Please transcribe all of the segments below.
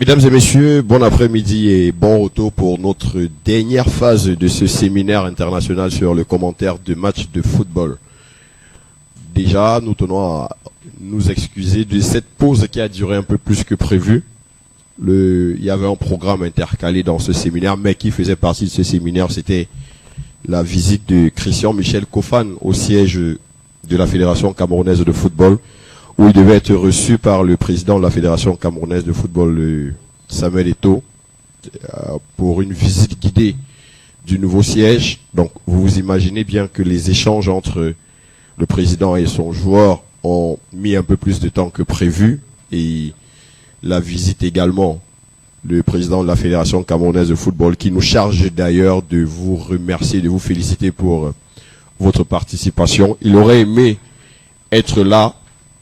Mesdames et messieurs, bon après-midi et bon retour pour notre dernière phase de ce séminaire international sur le commentaire de matchs de football. Déjà, nous tenons à nous excuser de cette pause qui a duré un peu plus que prévu. Il y avait un programme intercalé dans ce séminaire, mais qui faisait partie de ce séminaire, c'était la visite de Christian Michel Kofan au siège de la Fédération camerounaise de football, où il devait être reçu par le président de la Fédération camerounaise de football, Samuel Eto'o, pour une visite guidée du nouveau siège. Donc, vous vous imaginez bien que les échanges entre le président et son joueur ont mis un peu plus de temps que prévu, et la visite également, le président de la Fédération camerounaise de football, qui nous charge d'ailleurs de vous remercier, de vous féliciter pour votre participation. Il aurait aimé être là,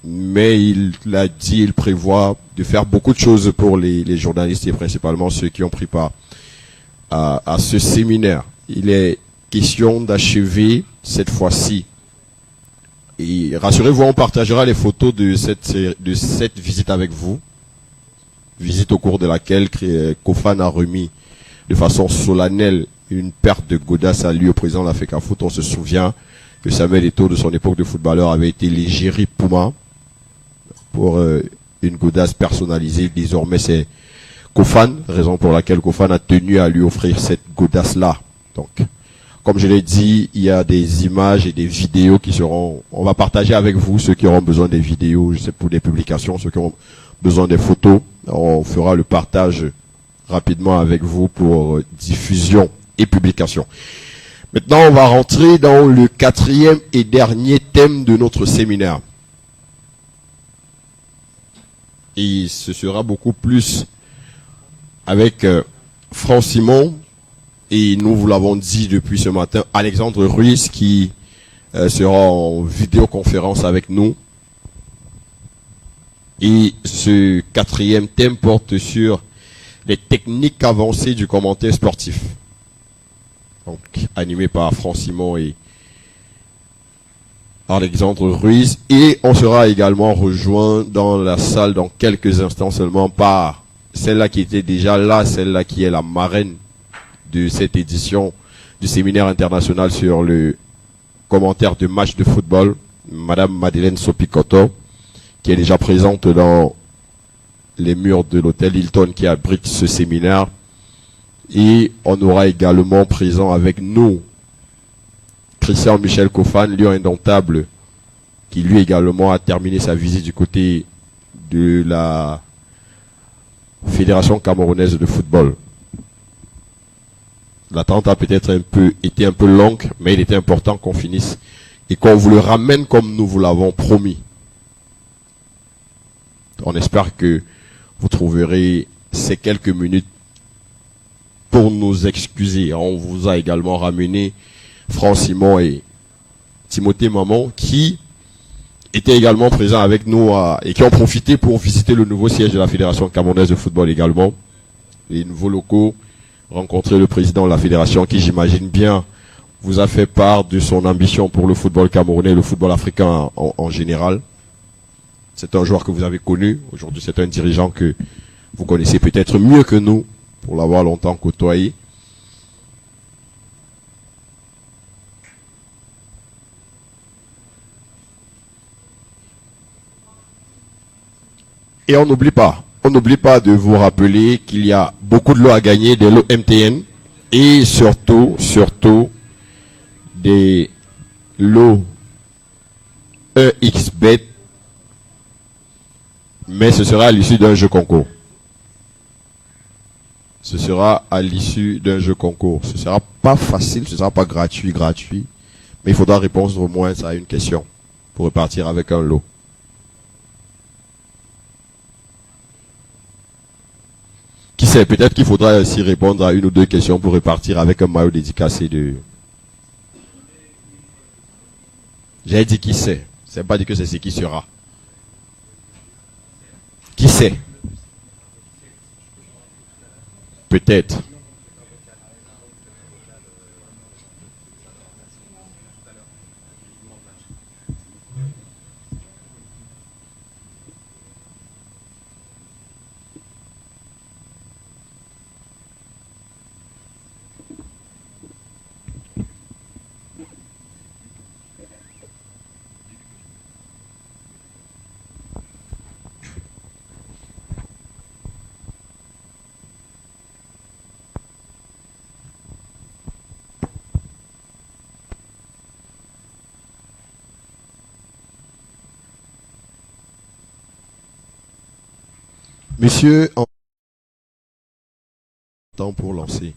mais il l'a dit, il prévoit de faire beaucoup de choses pour les journalistes et principalement ceux qui ont pris part à ce séminaire. Il est question d'achever cette fois-ci. Et rassurez-vous, on partagera les photos de cette visite avec vous. Visite au cours de laquelle Kofan a remis de façon solennelle une paire de godasses à lui, au président de la FECAFOOT. On se souvient que Samuel Eto'o, de son époque de footballeur, avait été l'égérie Puma pour une godasse personnalisée. Désormais, c'est Kofan, raison pour laquelle Kofan a tenu à lui offrir cette godasse-là. Donc, comme je l'ai dit, il y a des images et des vidéos qui seront... On va partager avec vous, ceux qui auront besoin des vidéos, je sais, pour des publications, ceux qui auront besoin des photos. On fera le partage rapidement avec vous pour diffusion et publication. Maintenant, on va rentrer dans le quatrième et dernier thème de notre séminaire. Et ce sera beaucoup plus avec Franck Simon, et nous vous l'avons dit depuis ce matin, Alexandre Ruiz qui sera en vidéoconférence avec nous. Et ce quatrième thème porte sur les techniques avancées du commentaire sportif. Donc, animé par Franck Simon et Alexandre Ruiz. Et on sera également rejoint dans la salle dans quelques instants seulement par celle-là qui était déjà là, celle-là qui est la marraine de cette édition du séminaire international sur le commentaire de match de football, Madame Madeleine Sopikoto, qui est déjà présente dans les murs de l'hôtel Hilton qui abrite ce séminaire. Et on aura également présent avec nous Christian Michel Kofan, lion indomptable, qui lui également a terminé sa visite du côté de la Fédération camerounaise de football. L'attente a peut-être été un peu longue, mais il était important qu'on finisse et qu'on vous le ramène comme nous vous l'avons promis. On espère que vous trouverez ces quelques minutes pour nous excuser. On vous a également ramené Franck Simon et Timothée Maman qui étaient également présents avec nous et qui ont profité pour visiter le nouveau siège de la Fédération camerounaise de football également. Les nouveaux locaux, rencontrer le président de la Fédération qui, j'imagine bien, vous a fait part de son ambition pour le football camerounais et le football africain en général. C'est un joueur que vous avez connu. Aujourd'hui, c'est un dirigeant que vous connaissez peut-être mieux que nous pour l'avoir longtemps côtoyé. Et on n'oublie pas de vous rappeler qu'il y a beaucoup de lots à gagner, des lots MTN et surtout des lots EXBet. Mais ce sera à l'issue d'un jeu concours. Ce sera à l'issue d'un jeu concours. Ce sera pas facile, ce sera pas gratuit. Mais il faudra répondre au moins à une question pour repartir avec un lot. Qui sait, peut-être qu'il faudra aussi répondre à une ou deux questions pour repartir avec un maillot dédicacé de... J'ai dit qui sait. C'est pas dit que c'est ce qui sera. Qui sait? Peut-être. Monsieur, en temps pour lancer.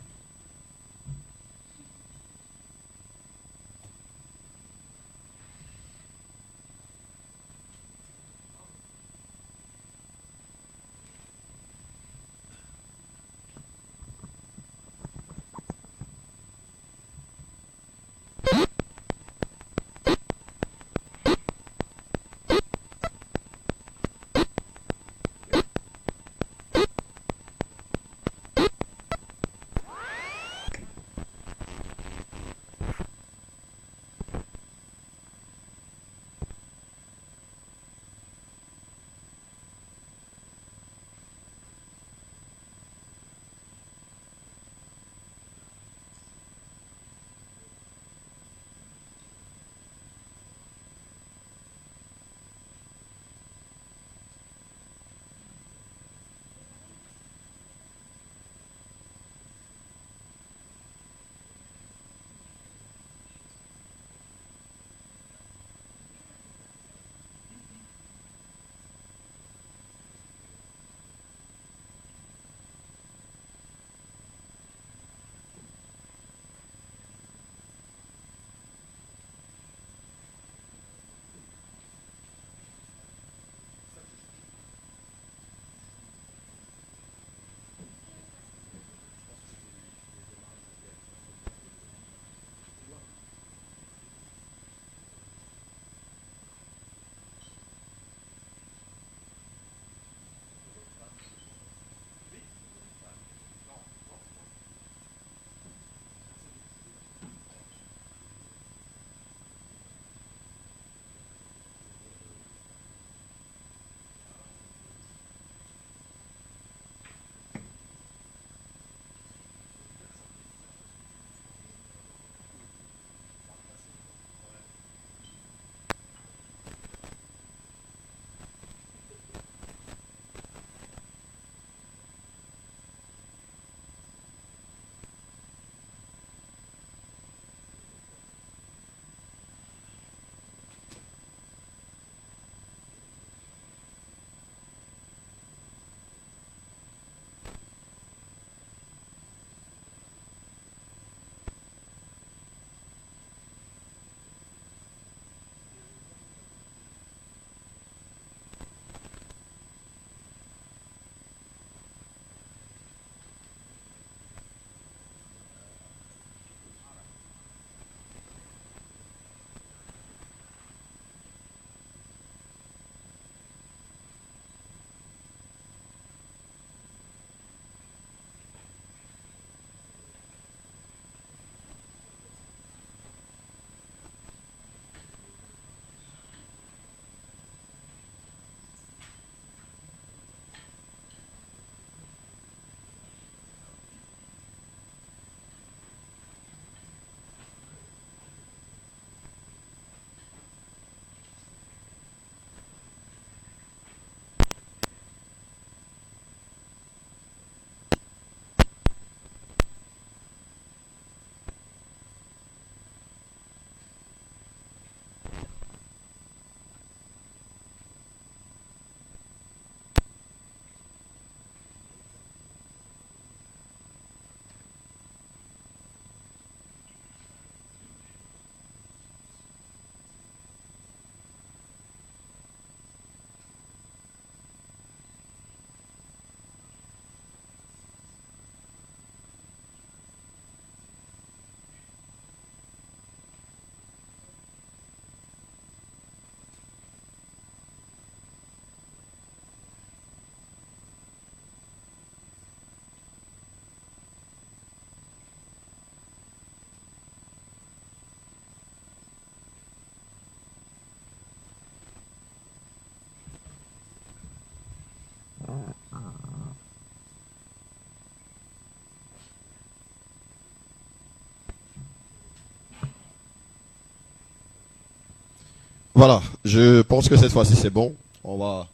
Voilà, je pense que cette fois-ci c'est bon. On va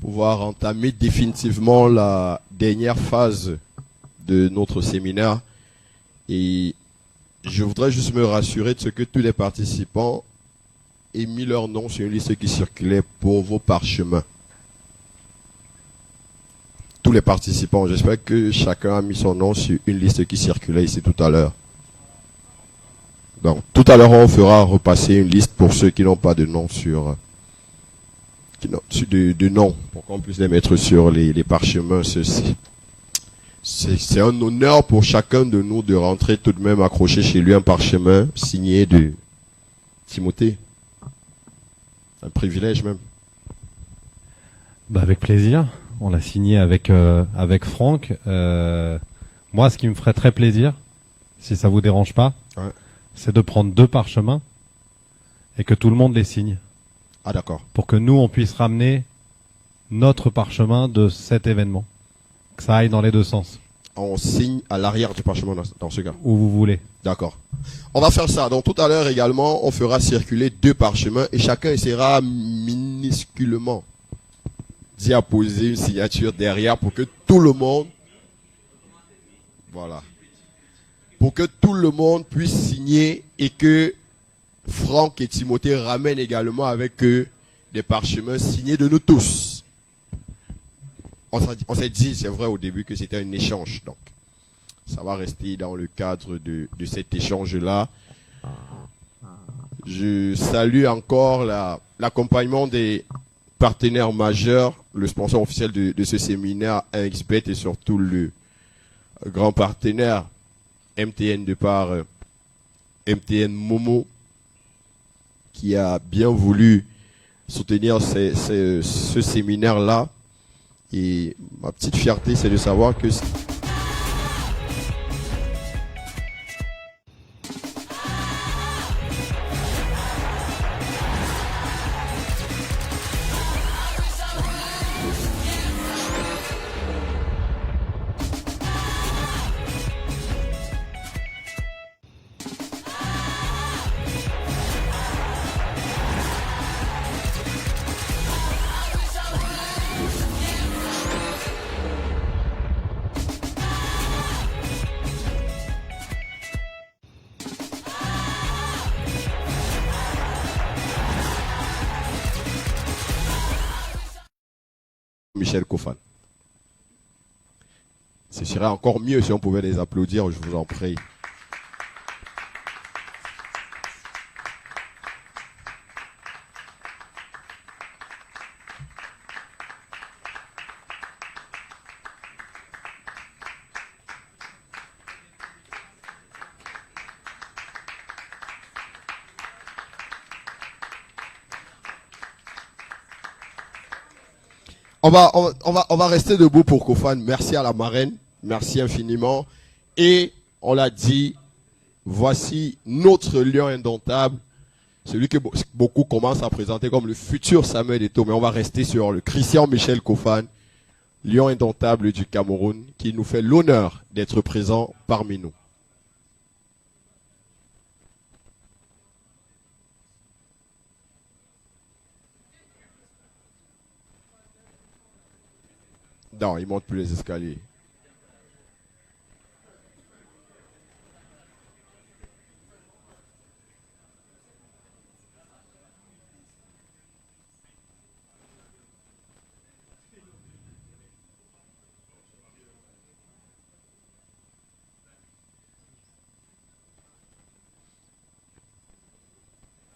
pouvoir entamer définitivement la dernière phase de notre séminaire. Et je voudrais juste me rassurer de ce que tous les participants aient mis leur nom sur une liste qui circulait pour vos parchemins. tous les participants. J'espère que chacun a mis son nom sur une liste qui circulait ici tout à l'heure. Donc, tout à l'heure, on fera repasser une liste pour ceux qui n'ont pas de nom de nom, pour qu'on puisse les mettre sur les parchemins. C'est un honneur pour chacun de nous de rentrer tout de même accrocher chez lui un parchemin signé de Timothée. Un privilège même. Bah avec plaisir. On l'a signé avec Franck. Moi, ce qui me ferait très plaisir, si ça vous dérange pas, ouais, c'est de prendre 2 parchemins et que tout le monde les signe. Ah d'accord. Pour que nous, on puisse ramener notre parchemin de cet événement. Que ça aille dans les 2 sens. On signe à l'arrière du parchemin dans ce cas. Où vous voulez. D'accord. On va faire ça. Donc tout à l'heure également, on fera circuler 2 parchemins et chacun essaiera minusculement d'y apposer une signature derrière pour que tout le monde, voilà, pour que tout le monde puisse signer et que Franck et Timothée ramènent également avec eux des parchemins signés de nous tous. On s'est dit, c'est vrai au début, que c'était un échange. Donc, ça va rester dans le cadre de cet échange-là. Je salue encore l'accompagnement des partenaires majeurs, le sponsor officiel de ce séminaire, 1xBet, et surtout le grand partenaire MTN de par MTN Momo, qui a bien voulu soutenir ce séminaire-là. Et ma petite fierté, c'est de savoir que Michel Kofan. Ce serait encore mieux si on pouvait les applaudir, je vous en prie. On va rester debout pour Kofan. Merci à la marraine. Merci infiniment. Et on l'a dit, voici notre lion indomptable. Celui que beaucoup commencent à présenter comme le futur Samuel Eto'o. Mais on va rester sur le Christian Michel Kofan, lion indomptable du Cameroun, qui nous fait l'honneur d'être présent parmi nous. Non, il monte plus les escaliers.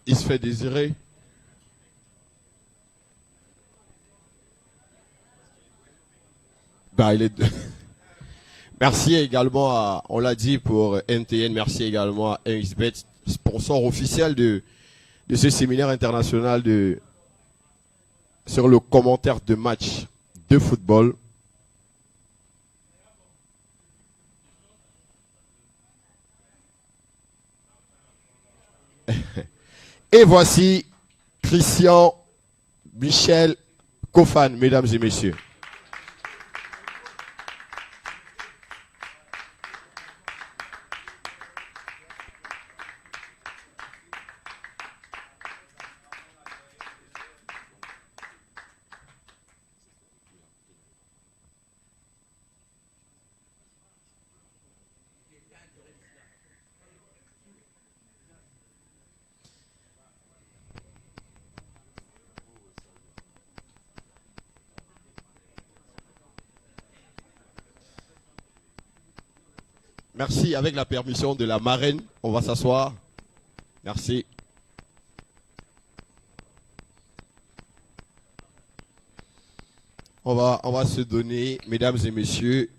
Il se fait désirer. Bah, il est Merci également à, on l'a dit pour MTN, merci également à 1xBet, sponsor officiel de ce séminaire international sur le commentaire de match de football. Et voici Christian Michel Kofan, mesdames et messieurs. Merci. Avec la permission de la marraine, on va s'asseoir. Merci. On va se donner, mesdames et messieurs,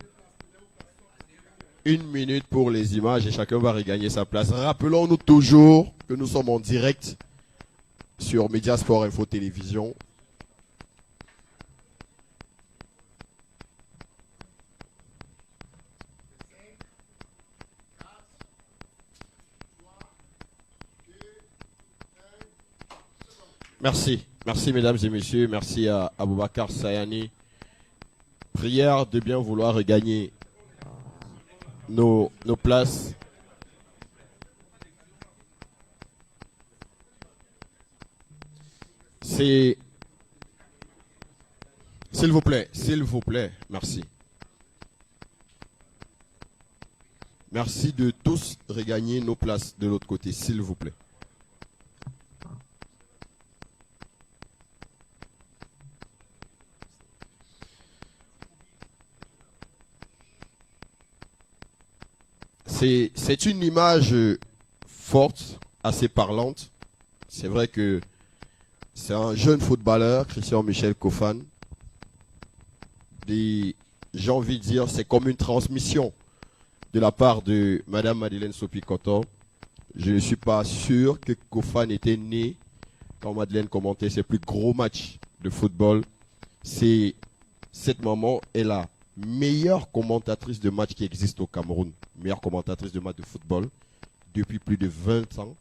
1 minute pour les images et chacun va regagner sa place. Rappelons-nous toujours que nous sommes en direct sur Média Sport Info Télévision. Merci. Merci mesdames et messieurs. Merci à Aboubacar Sayani. Prière de bien vouloir regagner nos places. S'il vous plaît, merci. Merci de tous regagner nos places de l'autre côté, s'il vous plaît. C'est une image forte, assez parlante. C'est vrai que c'est un jeune footballeur, Christian Michel Kofan. J'ai envie de dire, c'est comme une transmission de la part de Madame Madeleine Sopikoto. Je ne suis pas sûr que Kofan était né quand Madeleine commentait ses plus gros matchs de football. Cette maman est la meilleure commentatrice de match qui existe au Cameroun. Meilleure commentatrice de match de football depuis plus de 20 ans.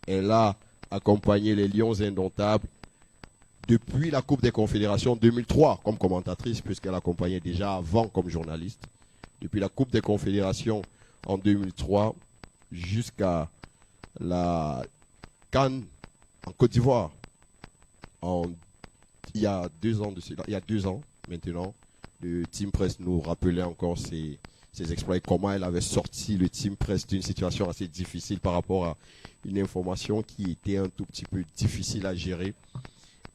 Elle a accompagné les Lions indomptables depuis la Coupe des Confédérations 2003 comme commentatrice, puisqu'elle accompagnait déjà avant comme journaliste. Depuis la Coupe des Confédérations en 2003 jusqu'à la CAN en Côte d'Ivoire il y a 2 ans maintenant. Le Team Press nous rappelait encore ses exploits, comment elle avait sorti le Team Press d'une situation assez difficile par rapport à une information qui était un tout petit peu difficile à gérer.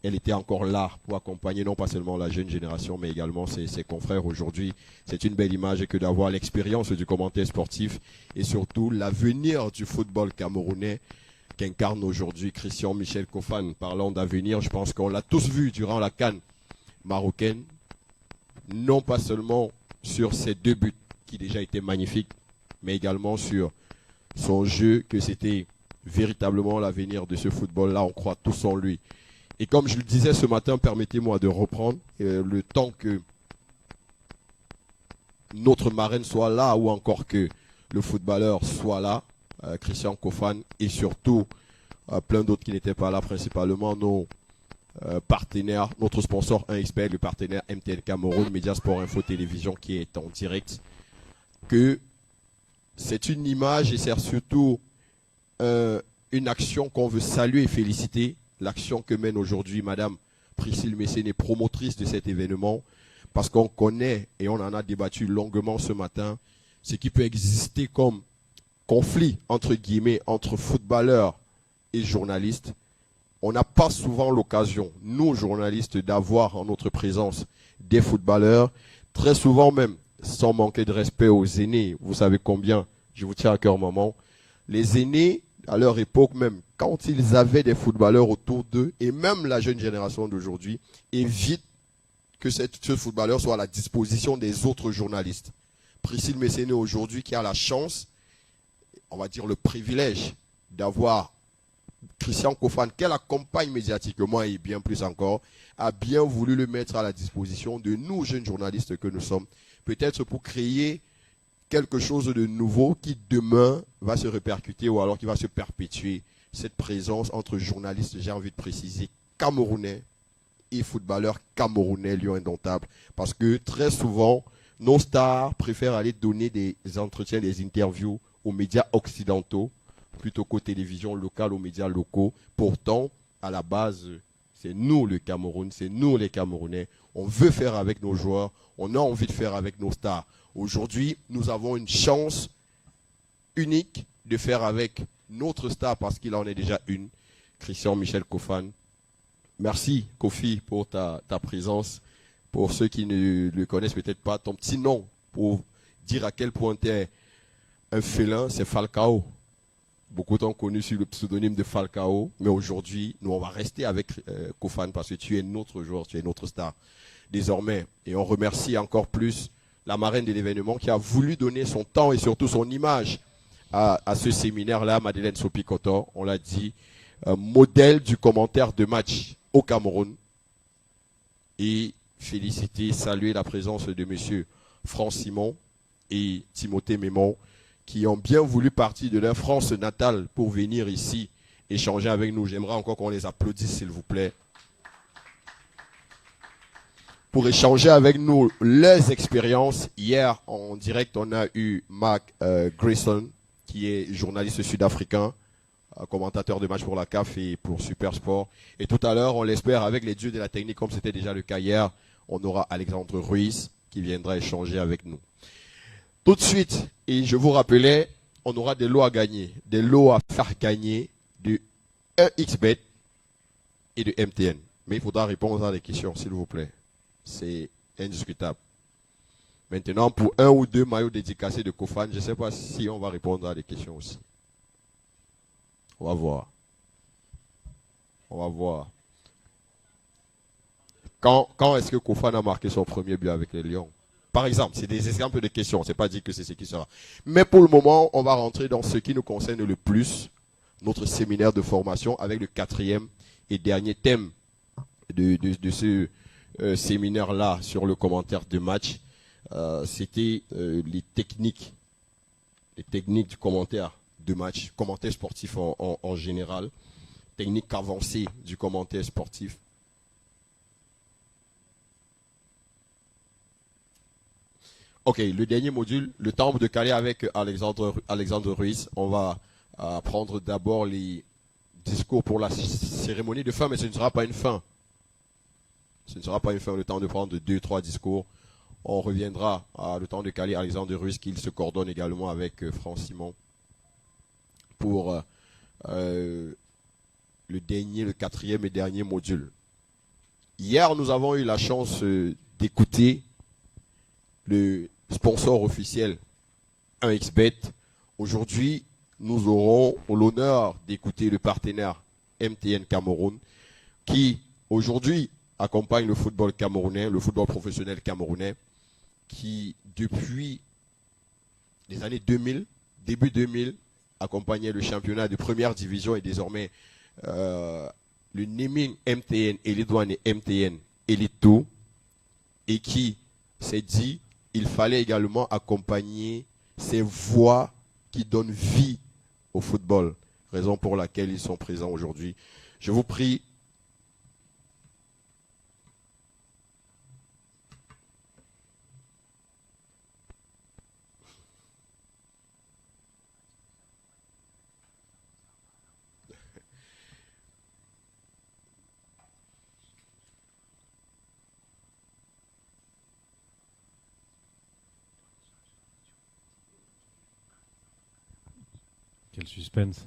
Elle était encore là pour accompagner non pas seulement la jeune génération, mais également ses confrères aujourd'hui. C'est une belle image que d'avoir l'expérience du commentaire sportif et surtout l'avenir du football camerounais qu'incarne aujourd'hui Christian Michel Kofan. Parlant d'avenir, je pense qu'on l'a tous vu durant la CAN marocaine, non pas seulement sur ses 2 buts qui déjà étaient magnifiques, mais également sur son jeu, que c'était véritablement l'avenir de ce football-là. On croit tous en lui. Et comme je le disais ce matin, permettez-moi de reprendre le temps que notre marraine soit là ou encore que le footballeur soit là, Christian Kofan, et surtout plein d'autres qui n'étaient pas là, principalement nos partenaires, notre sponsor 1xBet, le partenaire MTN Cameroun, Média Sport Info Télévision qui est en direct, que c'est une image et c'est surtout une action qu'on veut saluer et féliciter. L'action que mène aujourd'hui Madame Priscille Messéné, promotrice de cet événement, parce qu'on connaît et on en a débattu longuement ce matin, ce qui peut exister comme conflit entre guillemets entre footballeurs et journalistes. On n'a pas souvent l'occasion, nous journalistes, d'avoir en notre présence des footballeurs, très souvent même sans manquer de respect aux aînés. Vous savez combien je vous tiens à cœur, maman. Les aînés, à leur époque même, quand ils avaient des footballeurs autour d'eux, et même la jeune génération d'aujourd'hui, évite que ce footballeur soit à la disposition des autres journalistes. Priscille Messéné aujourd'hui qui a la chance, on va dire le privilège, d'avoir Christian Kofan, qu'elle accompagne médiatiquement et bien plus encore, a bien voulu le mettre à la disposition de nous, jeunes journalistes que nous sommes, peut-être pour créer quelque chose de nouveau qui demain va se répercuter ou alors qui va se perpétuer. Cette présence entre journalistes, j'ai envie de préciser, camerounais et footballeurs camerounais, Lions indomptables. Parce que très souvent, nos stars préfèrent aller donner des entretiens, des interviews aux médias occidentaux plutôt qu'aux télévisions locales, aux médias locaux. Pourtant, à la base, c'est nous le Cameroun, c'est nous les Camerounais. On veut faire avec nos joueurs, on a envie de faire avec nos stars. Aujourd'hui, nous avons une chance unique de faire avec notre star, parce qu'il en est déjà une, Christian Michel Kofan. Merci Kofi pour ta présence. Pour ceux qui ne le connaissent peut-être pas, ton petit nom, pour dire à quel point tu es un félin, c'est Falcao. Beaucoup t'ont connu sur le pseudonyme de Falcao, mais aujourd'hui, nous, on va rester avec Kofan parce que tu es notre joueur, tu es notre star désormais. Et on remercie encore plus la marraine de l'événement qui a voulu donner son temps et surtout son image à ce séminaire-là, Madeleine Sopi-Kotor. On l'a dit, modèle du commentaire de match au Cameroun. Et féliciter, saluer la présence de monsieur Franck Simon et Timothée Mémon, qui ont bien voulu partir de leur France natale pour venir ici échanger avec nous. J'aimerais encore qu'on les applaudisse, s'il vous plaît. Pour échanger avec nous leurs expériences. Hier, en direct, on a eu Mark Grayson, qui est journaliste sud-africain, commentateur de match pour la CAF et pour Supersport. Et tout à l'heure, on l'espère, avec les dieux de la technique, comme c'était déjà le cas hier, on aura Alexandre Ruiz qui viendra échanger avec nous. Tout de suite, et je vous rappelais, on aura des lots à gagner, des lots à faire gagner de 1xBet et de MTN. Mais il faudra répondre à des questions, s'il vous plaît. C'est indiscutable. Maintenant, pour 1 ou 2 maillots dédicacés de Kofan, je ne sais pas si on va répondre à des questions aussi. On va voir. On va voir. Quand est-ce que Kofan a marqué son premier but avec les Lions? Par exemple, c'est des exemples de questions. C'est pas dit que c'est ce qui sera. Mais pour le moment, on va rentrer dans ce qui nous concerne le plus, notre séminaire de formation avec le 4e et dernier thème de ce séminaire-là sur le commentaire de match. C'était les techniques du commentaire de match, commentaire sportif en général, technique avancée du commentaire sportif. Ok, le dernier module, le temps de caler avec Alexandre Ruiz. On va prendre d'abord les discours pour la cérémonie de fin, mais ce ne sera pas une fin. Ce ne sera pas une fin, le temps de prendre 2-3 discours. On reviendra à le temps de caler Alexandre Ruiz, qu'il se coordonne également avec Franck Simon pour le 4e et dernier module. Hier, nous avons eu la chance d'écouter le sponsor officiel 1xBet. Aujourd'hui, nous aurons l'honneur d'écouter le partenaire MTN Cameroun qui, aujourd'hui, accompagne le football camerounais, le football professionnel camerounais, qui, depuis les années 2000, début 2000, accompagnait le championnat de première division et désormais le naming MTN et les douanes MTN et les taux, et qui s'est dit il fallait également accompagner ces voix qui donnent vie au football, raison pour laquelle ils sont présents aujourd'hui. Je vous prie. Quel suspense.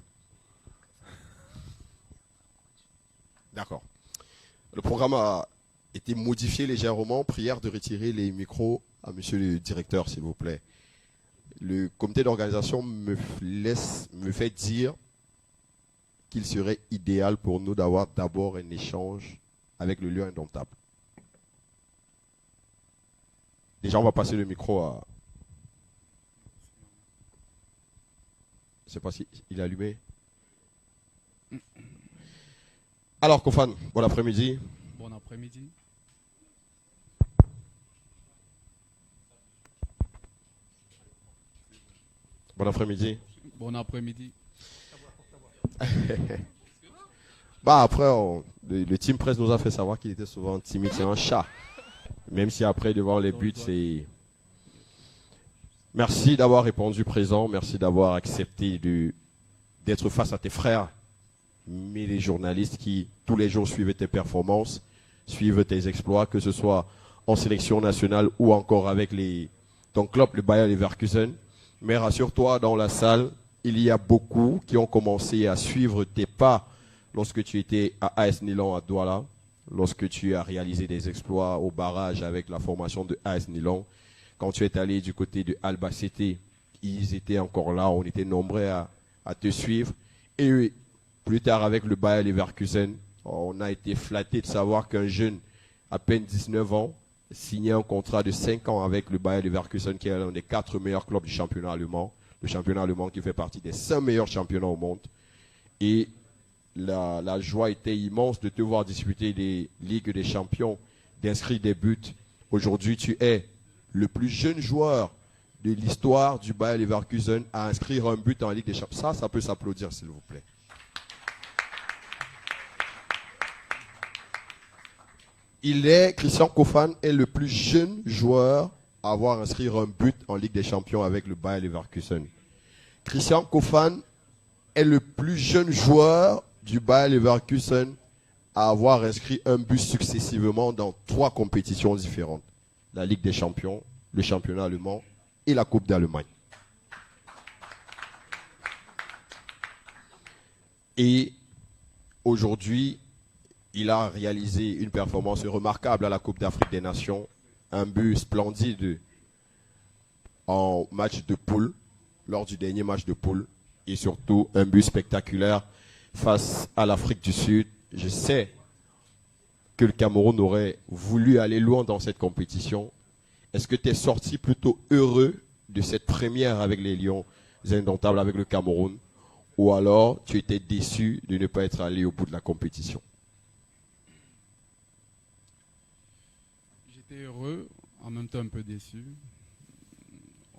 D'accord. Le programme a été modifié légèrement. Prière de retirer les micros à monsieur le directeur, s'il vous plaît. Le comité d'organisation me fait dire qu'il serait idéal pour nous d'avoir d'abord un échange avec le lion indomptable. Déjà, on va passer le micro à... Je ne sais pas si il est allumé. Alors, Kofan, bon après-midi. Bon après-midi. Bon après-midi. Bon après-midi. Bah après, le team presse nous a fait savoir qu'il était souvent timide, c'est un chat. Même si après, devant les buts, c'est... Merci d'avoir répondu présent, merci d'avoir accepté d'être face à tes frères, mais les journalistes qui tous les jours suivent tes performances, suivent tes exploits, que ce soit en sélection nationale ou encore avec ton club, le Bayer Leverkusen. Mais rassure-toi, dans la salle, il y a beaucoup qui ont commencé à suivre tes pas lorsque tu étais à AS Milan à Douala, lorsque tu as réalisé des exploits au barrage avec la formation de AS Milan, quand tu es allé du côté de Albacete, ils étaient encore là, on était nombreux à te suivre. Et plus tard, avec le Bayer Leverkusen, on a été flatté de savoir qu'un jeune, à peine 19 ans, signait un contrat de 5 ans avec le Bayer Leverkusen, qui est l'un des 4 meilleurs clubs du championnat allemand. Le championnat allemand qui fait partie des 5 meilleurs championnats au monde. Et la joie était immense de te voir disputer les Ligues des Champions, d'inscrire des buts. Aujourd'hui, tu es le plus jeune joueur de l'histoire du Bayer Leverkusen à inscrire un but en Ligue des Champions. Ça peut s'applaudir, s'il vous plaît. Christian Kofan est le plus jeune joueur à avoir inscrit un but en Ligue des Champions avec le Bayer Leverkusen. Christian Kofan est le plus jeune joueur du Bayer Leverkusen à avoir inscrit un but successivement dans 3 compétitions différentes. La Ligue des Champions, le championnat allemand et la Coupe d'Allemagne. Et aujourd'hui, il a réalisé une performance remarquable à la Coupe d'Afrique des Nations, un but splendide en match de poule, lors du dernier match de poule, et surtout un but spectaculaire face à l'Afrique du Sud. Je sais que le Cameroun aurait voulu aller loin dans cette compétition. Est-ce que tu es sorti plutôt heureux de cette première avec les Lions indomptables avec le Cameroun, ou alors tu étais déçu de ne pas être allé au bout de la compétition? J'étais heureux, en même temps un peu déçu.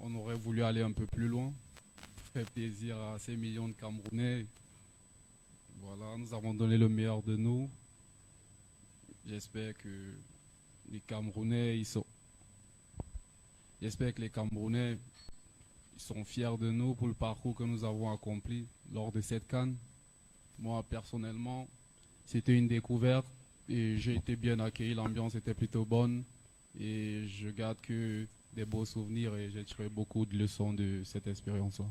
On aurait voulu aller un peu plus loin, faire plaisir à ces millions de Camerounais. Voilà, nous avons donné le meilleur de nous. J'espère que les Camerounais, ils sont fiers de nous pour le parcours que nous avons accompli lors de cette CAN. Moi, personnellement, c'était une découverte et j'ai été bien accueilli. L'ambiance était plutôt bonne et je garde que des beaux souvenirs et j'ai tiré beaucoup de leçons de cette expérience-là.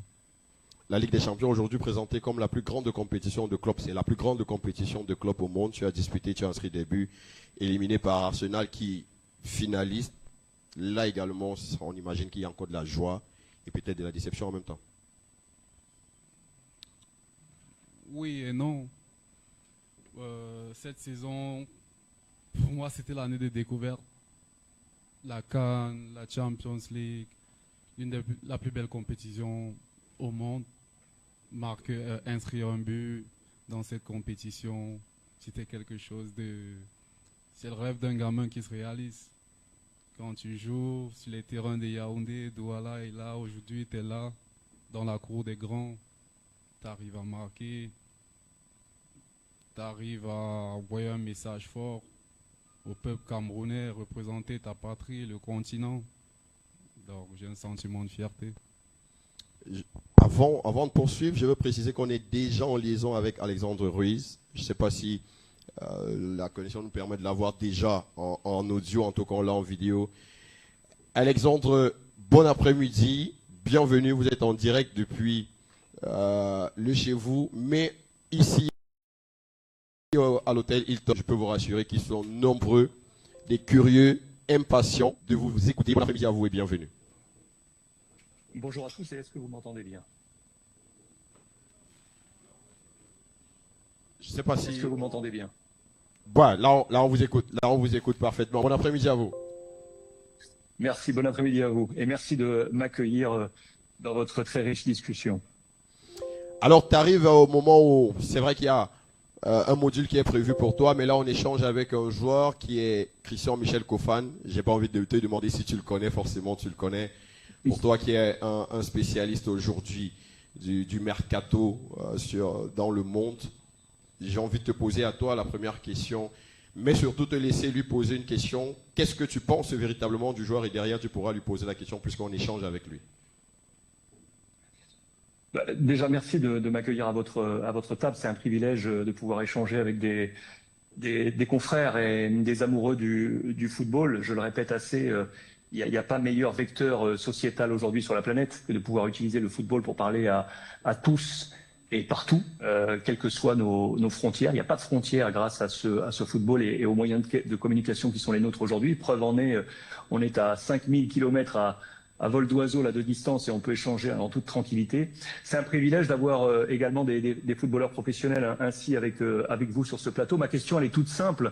La Ligue des Champions aujourd'hui présentée comme la plus grande compétition de clubs. C'est la plus grande compétition de clubs au monde. Tu as disputé, tu as inscrit des buts, éliminé par Arsenal qui finaliste. Là également, on imagine qu'il y a encore de la joie et peut-être de la déception en même temps. Oui et non. Cette saison, pour moi, c'était l'année de découverte. La CAN, la Champions League, la plus belle compétition au monde. Inscrire un but dans cette compétition, c'était quelque chose de... C'est le rêve d'un gamin qui se réalise. Quand tu joues sur les terrains de Yaoundé, Douala et là, aujourd'hui, tu es là, dans la cour des grands, tu arrives à marquer, tu arrives à envoyer un message fort au peuple camerounais, représenter ta patrie, le continent. Donc j'ai un sentiment de fierté. Avant de poursuivre, je veux préciser qu'on est déjà en liaison avec Alexandre Ruiz. Je ne sais pas si la connexion nous permet de l'avoir déjà en audio, en tout cas là en vidéo. Alexandre, bon après-midi, bienvenue, vous êtes en direct depuis le chez vous, mais ici à l'hôtel Hilton, je peux vous rassurer qu'ils sont nombreux, des curieux, impatients de vous écouter. Bon après-midi à vous et bienvenue. Bonjour à tous, et est-ce que vous m'entendez bien? Je ne sais pas si... Est-ce que vous m'entendez bien? Bon, là, on vous écoute. Là, on vous écoute parfaitement. Bon après-midi à vous. Merci, bon après-midi à vous. Et merci de m'accueillir dans votre très riche discussion. Alors, tu arrives au moment où c'est vrai qu'il y a un module qui est prévu pour toi, mais là, on échange avec un joueur qui est Christian Michel Kofan. J'ai pas envie de te demander si tu le connais, forcément tu le connais. Pour toi qui es un spécialiste aujourd'hui du mercato dans le monde, j'ai envie de te poser à toi la première question, mais surtout te laisser lui poser une question. Qu'est-ce que tu penses véritablement du joueur? Et derrière, tu pourras lui poser la question puisqu'on échange avec lui. Déjà, merci de m'accueillir à votre table. C'est un privilège de pouvoir échanger avec des confrères et des amoureux du football. Je le répète assez, il n'y a pas meilleur vecteur sociétal aujourd'hui sur la planète que de pouvoir utiliser le football pour parler à tous et partout, quelles que soient nos frontières. Il n'y a pas de frontières grâce à ce football et aux moyens de communication qui sont les nôtres aujourd'hui. Preuve en est, on est à 5000 km à à vol d'oiseau là de distance et on peut échanger en toute tranquillité. C'est un privilège d'avoir également des footballeurs professionnels ainsi avec vous sur ce plateau. Ma question elle est toute simple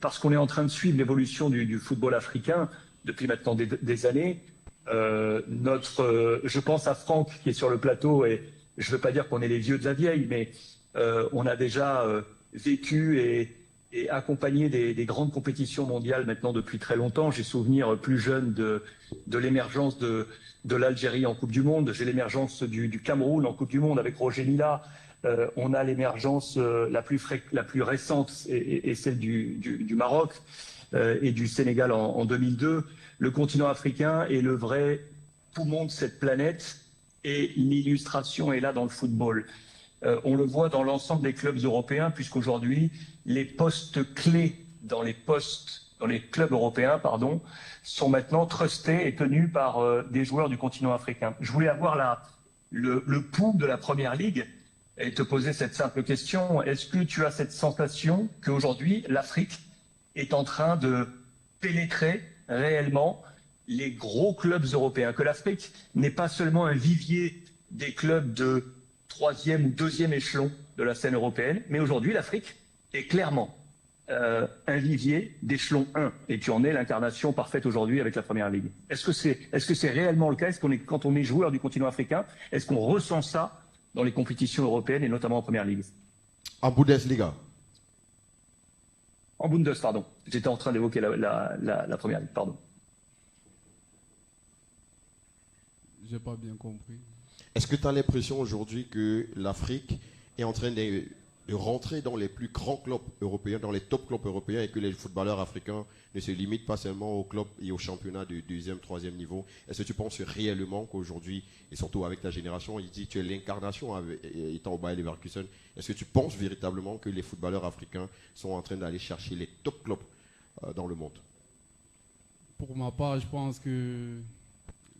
parce qu'on est en train de suivre l'évolution du football africain depuis maintenant des années. Je pense à Franck qui est sur le plateau et je ne veux pas dire qu'on est les vieux de la vieille, mais on a déjà vécu et accompagné des grandes compétitions mondiales maintenant depuis très longtemps. J'ai souvenir plus jeune de l'émergence de l'Algérie en Coupe du Monde. J'ai l'émergence du Cameroun en Coupe du Monde avec Roger Mila. On a l'émergence la plus récente et celle du Maroc et du Sénégal en 2002. Le continent africain est le vrai poumon de cette planète et l'illustration est là dans le football. On le voit dans l'ensemble des clubs européens puisqu'aujourd'hui, les postes clés dans les clubs européens sont maintenant trustés et tenus par des joueurs du continent africain. Je voulais avoir le pouls de la Première Ligue et te poser cette simple question. Est-ce que tu as cette sensation qu'aujourd'hui, l'Afrique est en train de pénétrer réellement les gros clubs européens, que l'Afrique n'est pas seulement un vivier des clubs de 3e ou 2e échelon de la scène européenne, mais aujourd'hui l'Afrique est clairement un vivier d'échelon 1, et tu en es l'incarnation parfaite aujourd'hui avec la Première Ligue. Est-ce que c'est réellement le cas? Quand on est joueur du continent africain, est-ce qu'on ressent ça dans les compétitions européennes et notamment en Première Ligue? En Bundesliga. En Bundes, pardon. J'étais en train d'évoquer la Première Ligue, pardon. J'ai pas bien compris. Est-ce que tu as l'impression aujourd'hui que l'Afrique est en train de rentrer dans les plus grands clubs européens, dans les top clubs européens, et que les footballeurs africains ne se limitent pas seulement aux clubs et aux championnats de 2e, 3e niveau? Est-ce que tu penses réellement qu'aujourd'hui, et surtout avec ta génération, il dit que tu es l'incarnation étant au Bayer Leverkusen, est-ce que tu penses véritablement que les footballeurs africains sont en train d'aller chercher les top clubs dans le monde? Pour ma part, je pense que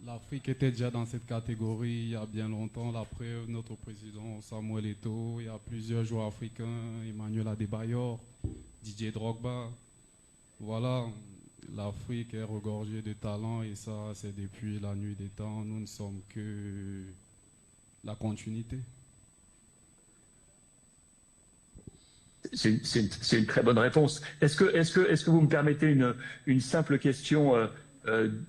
l'Afrique était déjà dans cette catégorie il y a bien longtemps. La preuve, notre président Samuel Eto'o, il y a plusieurs joueurs africains, Emmanuel Adebayor, Didier Drogba. Voilà, l'Afrique est regorgée de talents et ça, c'est depuis la nuit des temps. Nous ne sommes que la continuité. C'est une très bonne réponse. Est-ce que vous me permettez une simple question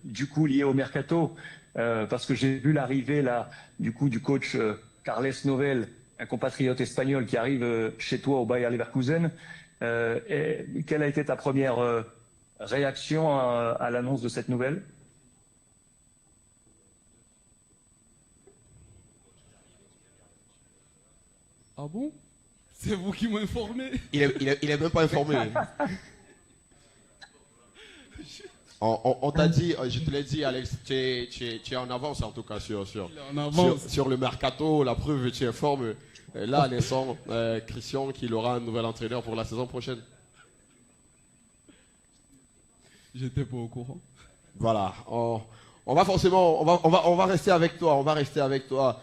du coup liée au mercato parce que j'ai vu l'arrivée là du coach Carles Novel, un compatriote espagnol qui arrive chez toi au Bayer Leverkusen. Quelle a été ta première réaction à l'annonce de cette nouvelle? Ah bon? C'est vous qui m'informez? Il est même pas informé. On t'a dit, je te l'ai dit, Alex, tu es en avance en tout cas sur le mercato. La preuve, tu informes là, naissant Christian qu'il aura un nouvel entraîneur pour la saison prochaine. J'étais pas au courant. Voilà. On va rester avec toi.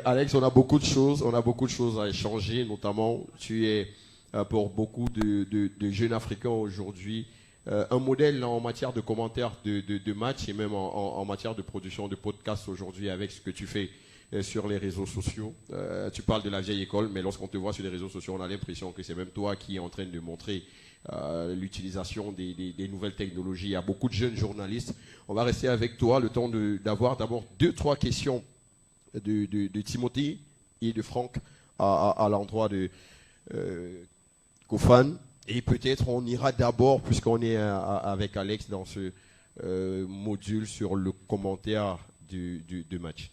Alex, on a beaucoup de choses à échanger, notamment tu es pour beaucoup de jeunes Africains aujourd'hui un modèle en matière de commentaires de matchs et même en matière de production de podcasts aujourd'hui avec ce que tu fais sur les réseaux sociaux. Tu parles de la vieille école, mais lorsqu'on te voit sur les réseaux sociaux, on a l'impression que c'est même toi qui es en train de montrer l'utilisation des nouvelles technologies. Il y a beaucoup de jeunes journalistes. On va rester avec toi le temps d'avoir d'abord 2-3 questions de Timothée et de Franck à l'endroit de Kofan. Et peut-être on ira d'abord, puisqu'on est avec Alex dans ce module sur le commentaire du match.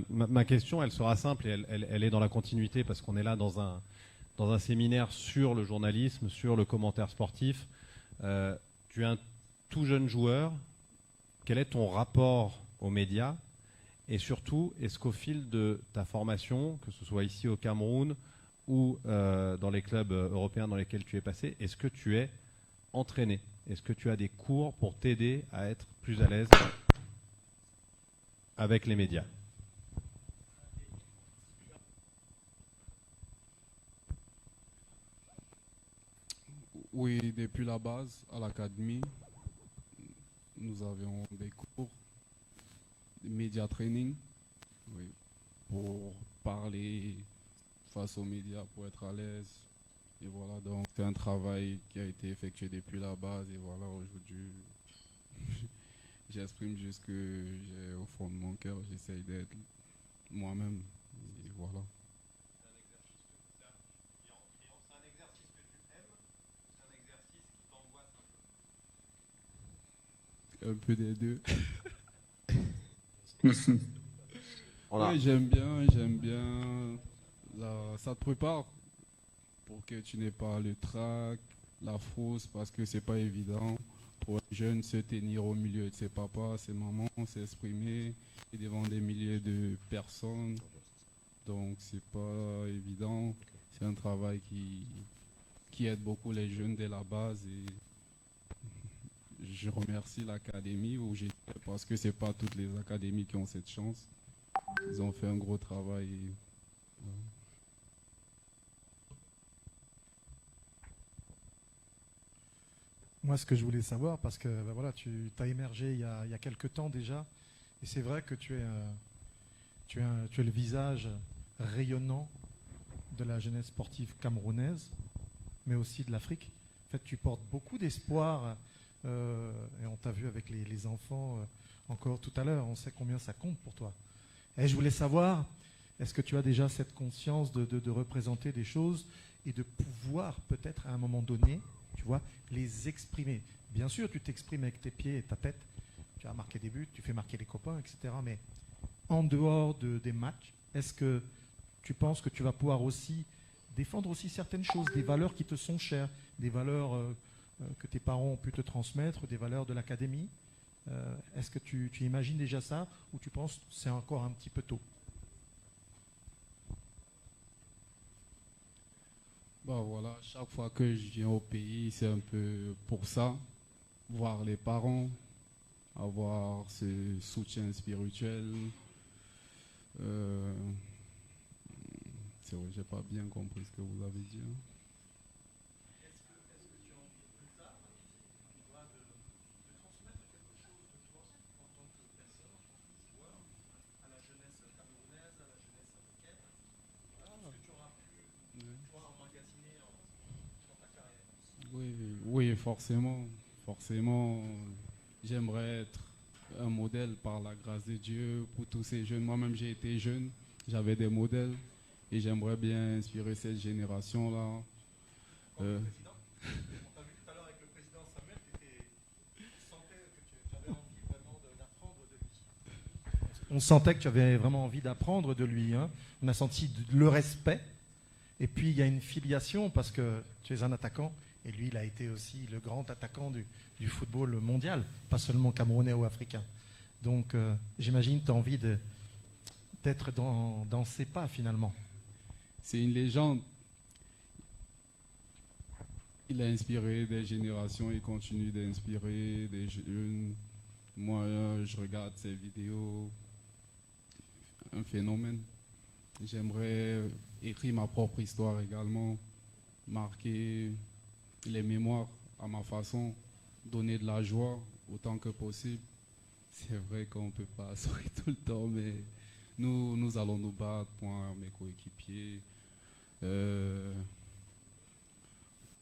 Ma question, elle sera simple et elle est dans la continuité parce qu'on est là dans un séminaire sur le journalisme, sur le commentaire sportif. Tu es un tout jeune joueur. Quel est ton rapport aux médias? Et surtout, est-ce qu'au fil de ta formation, que ce soit ici au Cameroun ou dans les clubs européens dans lesquels tu es passé, est-ce que tu es entraîner? Est-ce que tu as des cours pour t'aider à être plus à l'aise avec les médias? Oui, depuis la base, à l'académie, nous avions des cours de média training, oui, pour parler face aux médias, pour être à l'aise. Et voilà, donc c'est un travail qui a été effectué depuis la base. Et voilà, aujourd'hui, j'exprime juste que j'ai au fond de mon cœur, j'essaye d'être moi-même. Et voilà. Un peu des deux. Oui, j'aime bien. Ça te prépare pour que tu n'aies pas le trac, la fausse, parce que c'est pas évident pour un jeune se tenir au milieu de ses papas, ses mamans, s'exprimer et devant des milliers de personnes. Donc c'est pas évident. C'est un travail qui aide beaucoup les jeunes dès la base et je remercie l'académie où j'étais parce que c'est pas toutes les académies qui ont cette chance. Ils ont fait un gros travail. Voilà. Moi, ce que je voulais savoir, parce que ben voilà, tu as émergé il y a quelques temps déjà, et c'est vrai que tu es le visage rayonnant de la jeunesse sportive camerounaise, mais aussi de l'Afrique. En fait, tu portes beaucoup d'espoir, et on t'a vu avec les enfants encore tout à l'heure, on sait combien ça compte pour toi. Et je voulais savoir, est-ce que tu as déjà cette conscience de représenter des choses et de pouvoir peut-être à un moment donné, tu vois, les exprimer. Bien sûr, tu t'exprimes avec tes pieds et ta tête, tu as marqué des buts, tu fais marquer les copains, etc. Mais en dehors des matchs, est-ce que tu penses que tu vas pouvoir aussi défendre aussi certaines choses, des valeurs qui te sont chères, des valeurs que tes parents ont pu te transmettre, des valeurs de l'académie? Est-ce que tu imagines déjà ça ou tu penses que c'est encore un petit peu tôt? Bah voilà, chaque fois que je viens au pays, c'est un peu pour ça, voir les parents, avoir ce soutien spirituel. C'est vrai, j'ai pas bien compris ce que vous avez dit. Hein. Est-ce que tu as envie plus tard, tu dois de transmettre quelque chose de toi en tant que personne, en tant que joueur, à la jeunesse camerounaise, à la jeunesse africaine? Est-ce que tu auras pu emmagasiner dans ta carrière? Oui, forcément. Forcément, j'aimerais être un modèle par la grâce de Dieu pour tous ces jeunes. Moi-même, j'ai été jeune, j'avais des modèles et j'aimerais bien inspirer cette génération-là. On t'a vu tout à l'heure avec le président Samuel, tu sentais que tu avais envie vraiment d'apprendre de lui. On sentait que tu avais vraiment envie d'apprendre de lui. Hein. On a senti le respect. Et puis, il y a une filiation parce que tu es un attaquant. Et lui, il a été aussi le grand attaquant du football mondial, pas seulement camerounais ou africain. Donc, j'imagine que tu as envie d'être dans ses pas, finalement. C'est une légende. Il a inspiré des générations, il continue d'inspirer des jeunes. Moi, je regarde ses vidéos. Un phénomène. J'aimerais écrire ma propre histoire également, marquer les mémoires à ma façon, donner de la joie autant que possible. C'est vrai qu'on ne peut pas sourire tout le temps, mais nous allons nous battre, moi, mes coéquipiers,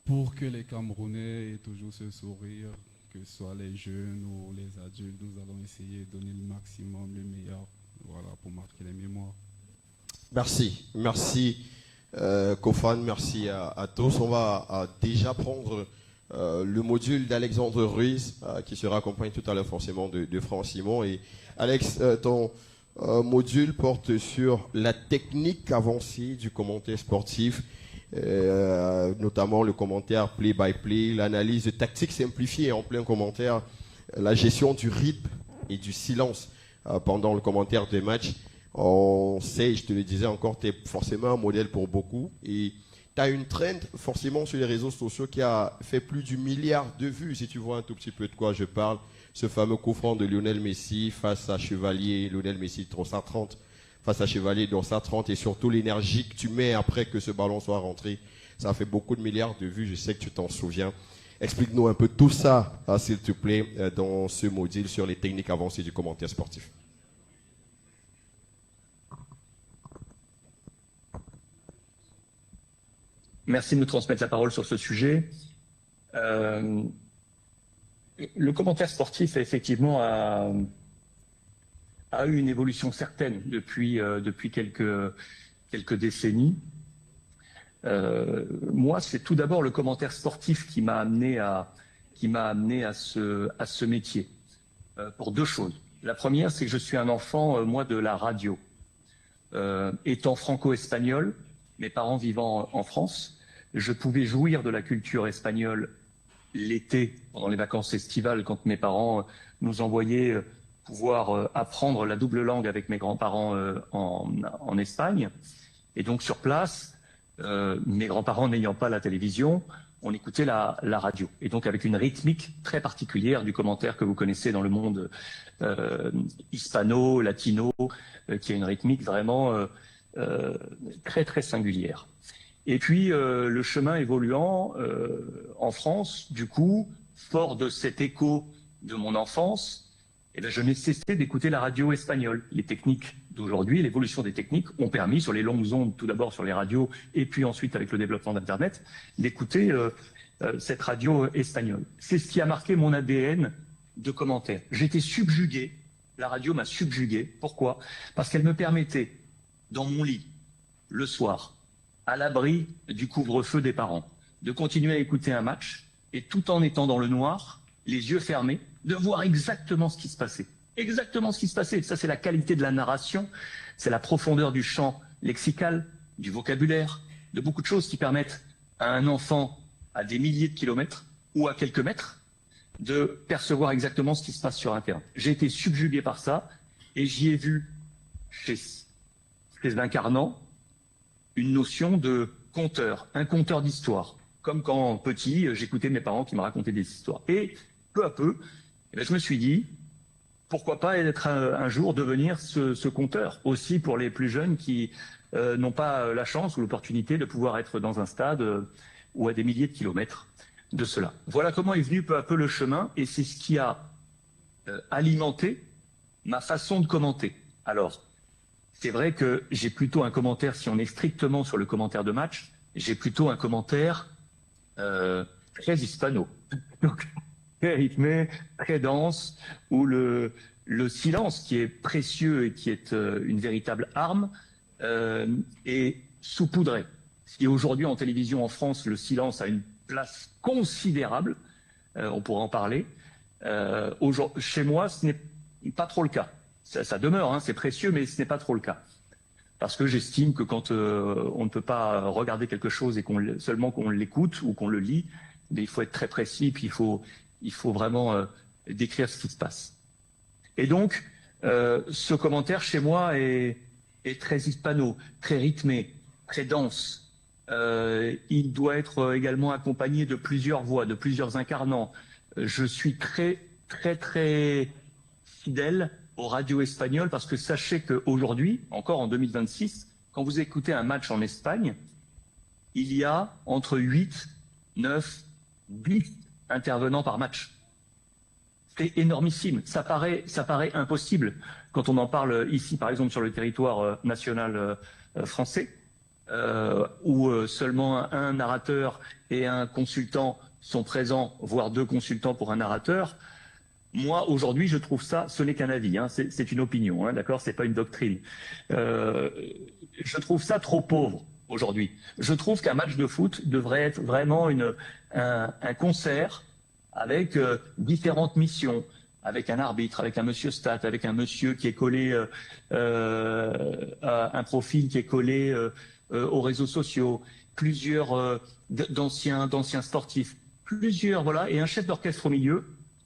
pour que les Camerounais aient toujours ce sourire, que ce soit les jeunes ou les adultes. Nous allons essayer de donner le maximum, le meilleur, voilà, pour marquer les mémoires. Merci Kofan, merci à tous. On va déjà prendre le module d'Alexandre Ruiz qui sera accompagné tout à l'heure forcément de Franck Simon. Et Alex, ton module porte sur la technique avancée du commentaire sportif, notamment le commentaire play-by-play, l'analyse de tactique simplifiée en plein commentaire, la gestion du rythme et du silence pendant le commentaire des matchs. On sait, je te le disais encore, tu es forcément un modèle pour beaucoup et tu as une trend forcément sur les réseaux sociaux qui a fait plus du milliard de vues, si tu vois un tout petit peu de quoi je parle. Ce fameux coup franc de Lionel Messi face à Chevalier, Lionel Messi dans sa 30, face à Chevalier dans sa 30, et surtout l'énergie que tu mets après que ce ballon soit rentré. Ça a fait beaucoup de milliards de vues, je sais que tu t'en souviens. Explique-nous un peu tout ça, s'il te plaît, dans ce module sur les techniques avancées du commentaire sportif. Merci de me transmettre la parole sur ce sujet. Le commentaire sportif, effectivement, a eu une évolution certaine depuis quelques décennies. Moi, c'est tout d'abord le commentaire sportif qui m'a amené à ce métier, pour deux choses. La première, c'est que je suis un enfant, moi, de la radio. Étant franco-espagnol, mes parents vivant en France, je pouvais jouir de la culture espagnole l'été, pendant les vacances estivales, quand mes parents nous envoyaient pouvoir apprendre la double langue avec mes grands-parents en Espagne. Et donc sur place, mes grands-parents n'ayant pas la télévision, on écoutait la radio. Et donc avec une rythmique très particulière du commentaire que vous connaissez dans le monde hispano, latino, qui a une rythmique vraiment très très singulière. Et puis le chemin évoluant en France, du coup, fort de cet écho de mon enfance, eh bien, je n'ai cessé d'écouter la radio espagnole. Les techniques d'aujourd'hui, l'évolution des techniques ont permis, sur les longues ondes, tout d'abord sur les radios, et puis ensuite avec le développement d'Internet, d'écouter cette radio espagnole. C'est ce qui a marqué mon ADN de commentaire. J'étais subjugué, la radio m'a subjugué. Pourquoi? Parce qu'elle me permettait, dans mon lit, le soir, à l'abri du couvre-feu des parents, de continuer à écouter un match et tout en étant dans le noir, les yeux fermés, de voir exactement ce qui se passait. Exactement ce qui se passait. Ça, c'est la qualité de la narration, c'est la profondeur du champ lexical, du vocabulaire, de beaucoup de choses qui permettent à un enfant à des milliers de kilomètres ou à quelques mètres de percevoir exactement ce qui se passe sur un terrain. J'ai été subjugué par ça et j'y ai vu chez l'incarnant une notion de conteur, un conteur d'histoire. Comme quand petit, j'écoutais mes parents qui me racontaient des histoires. Et peu à peu, eh bien, je me suis dit, pourquoi pas être un jour devenir ce conteur, aussi pour les plus jeunes qui n'ont pas la chance ou l'opportunité de pouvoir être dans un stade ou à des milliers de kilomètres de cela. Voilà comment est venu peu à peu le chemin, et c'est ce qui a alimenté ma façon de commenter. Alors, c'est vrai que j'ai plutôt un commentaire, si on est strictement sur le commentaire de match, j'ai plutôt un commentaire très hispano. Donc, très rythmé, très dense, où le silence, qui est précieux et qui est une véritable arme, est saupoudré. Si aujourd'hui en télévision en France, le silence a une place considérable, on pourra en parler, chez moi, ce n'est pas trop le cas. Ça demeure, hein, c'est précieux, mais ce n'est pas trop le cas. Parce que j'estime que quand on ne peut pas regarder quelque chose et seulement qu'on l'écoute ou qu'on le lit, mais il faut être très précis, puis il faut vraiment décrire ce qui se passe. Et donc, ce commentaire chez moi est très hispano, très rythmé, très dense. Il doit être également accompagné de plusieurs voix, de plusieurs incarnants. Je suis très, très, très fidèle aux radios espagnoles, parce que sachez qu'aujourd'hui, encore en 2026, quand vous écoutez un match en Espagne, il y a entre 8, 9, 10 intervenants par match. C'est énormissime. Ça paraît impossible quand on en parle ici, par exemple, sur le territoire national français, où seulement un narrateur et un consultant sont présents, voire deux consultants pour un narrateur. Moi, aujourd'hui, je trouve ça, ce n'est qu'un avis, hein, c'est une opinion, hein, d'accord, c'est pas une doctrine. Je trouve ça trop pauvre aujourd'hui. Je trouve qu'un match de foot devrait être vraiment un concert avec différentes missions, avec un arbitre, avec un monsieur stat, avec un monsieur qui est collé à un profil qui est collé aux réseaux sociaux, plusieurs d'anciens sportifs, plusieurs, voilà, et un chef d'orchestre au milieu,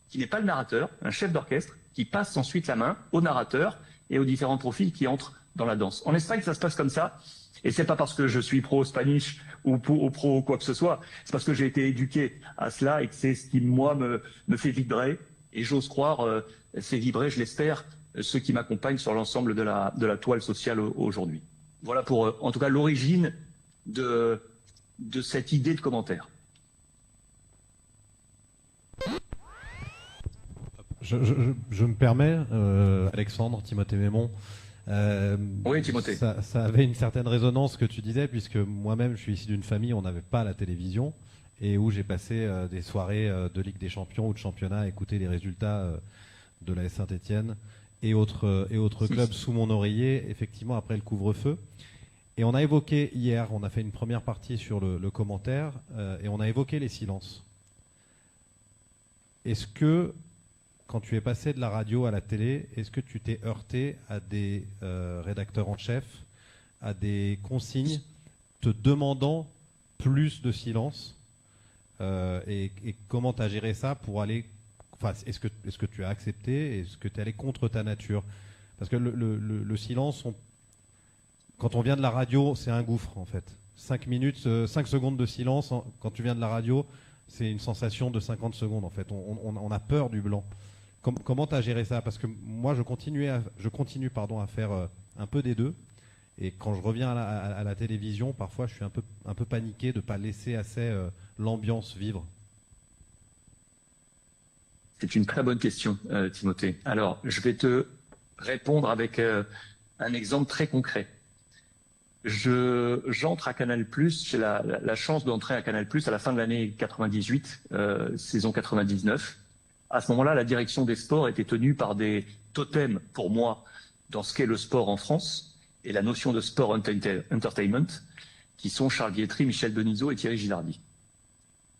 qui n'est pas le narrateur, un chef d'orchestre, qui passe ensuite la main au narrateur et aux différents profils qui entrent dans la danse. En Espagne, ça se passe comme ça. Et c'est pas parce que je suis pro-Spanish ou pro quoi que ce soit, c'est parce que j'ai été éduqué à cela et que c'est ce qui, moi, me fait vibrer. Et j'ose croire, fait vibrer, je l'espère, ceux qui m'accompagnent sur l'ensemble de la toile sociale aujourd'hui. Voilà pour, en tout cas, l'origine de cette idée de commentaire. Je me permets, Alexandre, Timothée Mémon. Oui, Timothée. Ça avait une certaine résonance ce que tu disais, puisque moi-même, je suis issu d'une famille où on n'avait pas la télévision et où j'ai passé des soirées de Ligue des Champions ou de championnat à écouter les résultats de l'AS Saint-Étienne et autres clubs sous mon oreiller, effectivement, après le couvre-feu. Et on a évoqué hier, on a fait une première partie sur le commentaire, et on a évoqué les silences. Est-ce que, quand tu es passé de la radio à la télé, est-ce que tu t'es heurté à des rédacteurs en chef, à des consignes te demandant plus de silence, et comment tu as géré ça pour aller... Enfin, est-ce que tu as accepté? Est-ce que tu es allé contre ta nature? Parce que le silence, quand on vient de la radio, c'est un gouffre en fait. 5 secondes de silence, quand tu viens de la radio, c'est une sensation de 50 secondes en fait. On a peur du blanc. Comment tu as géré ça? Parce que moi, je continue à faire un peu des deux. Et quand je reviens à la télévision, parfois, je suis un peu paniqué de ne pas laisser assez l'ambiance vivre. C'est une très bonne question, Timothée. Alors, je vais te répondre avec un exemple très concret. J'entre à Canal+, j'ai la chance d'entrer à Canal+, à la fin de l'année 98, saison 99. À ce moment-là, la direction des sports était tenue par des totems, pour moi, dans ce qu'est le sport en France, et la notion de sport entertainment, qui sont Charles Guietry, Michel Denisot et Thierry Gilardi.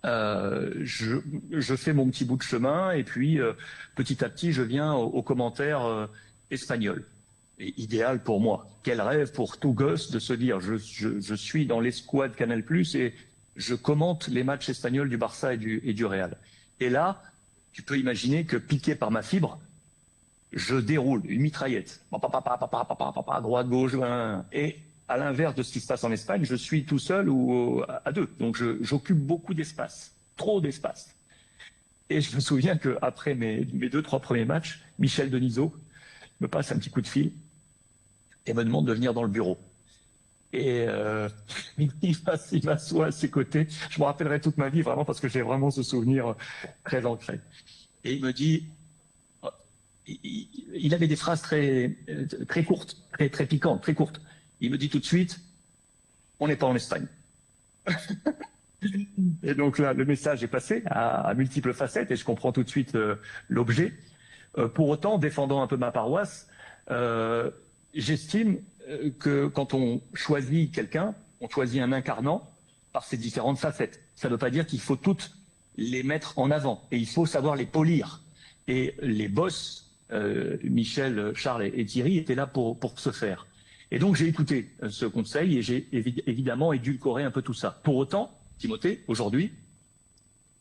Je fais mon petit bout de chemin, et puis, petit à petit, je viens aux commentaires espagnols. Et idéal pour moi. Quel rêve pour tout gosse de se dire, je suis dans l'escouade Canal+, et je commente les matchs espagnols du Barça et du Real. Et là, tu peux imaginer que, piqué par ma fibre, je déroule une mitraillette. Droite, gauche, et à l'inverse de ce qui se passe en Espagne, je suis tout seul ou à deux. Donc j'occupe beaucoup d'espace, trop d'espace. Et je me souviens qu'après mes 2-3 premiers matchs, Michel Denisot me passe un petit coup de fil et me demande de venir dans le bureau. Et il m'assoit à ses côtés. Je me rappellerai toute ma vie, vraiment, parce que j'ai vraiment ce souvenir très ancré. Et il me dit, il avait des phrases très courtes, très piquantes, très courtes. Il me dit tout de suite, on n'est pas en Espagne. Et donc là, le message est passé à multiples facettes et je comprends tout de suite l'objet. Pour autant, défendant un peu ma paroisse, j'estime que quand on choisit quelqu'un, on choisit un incarnant par ses différentes facettes. Ça ne veut pas dire qu'il faut toutes les mettre en avant et il faut savoir les polir. Et les boss, Michel, Charles et Thierry, étaient là pour ce faire. Et donc j'ai écouté ce conseil et j'ai évidemment édulcoré un peu tout ça. Pour autant, Timothée, aujourd'hui,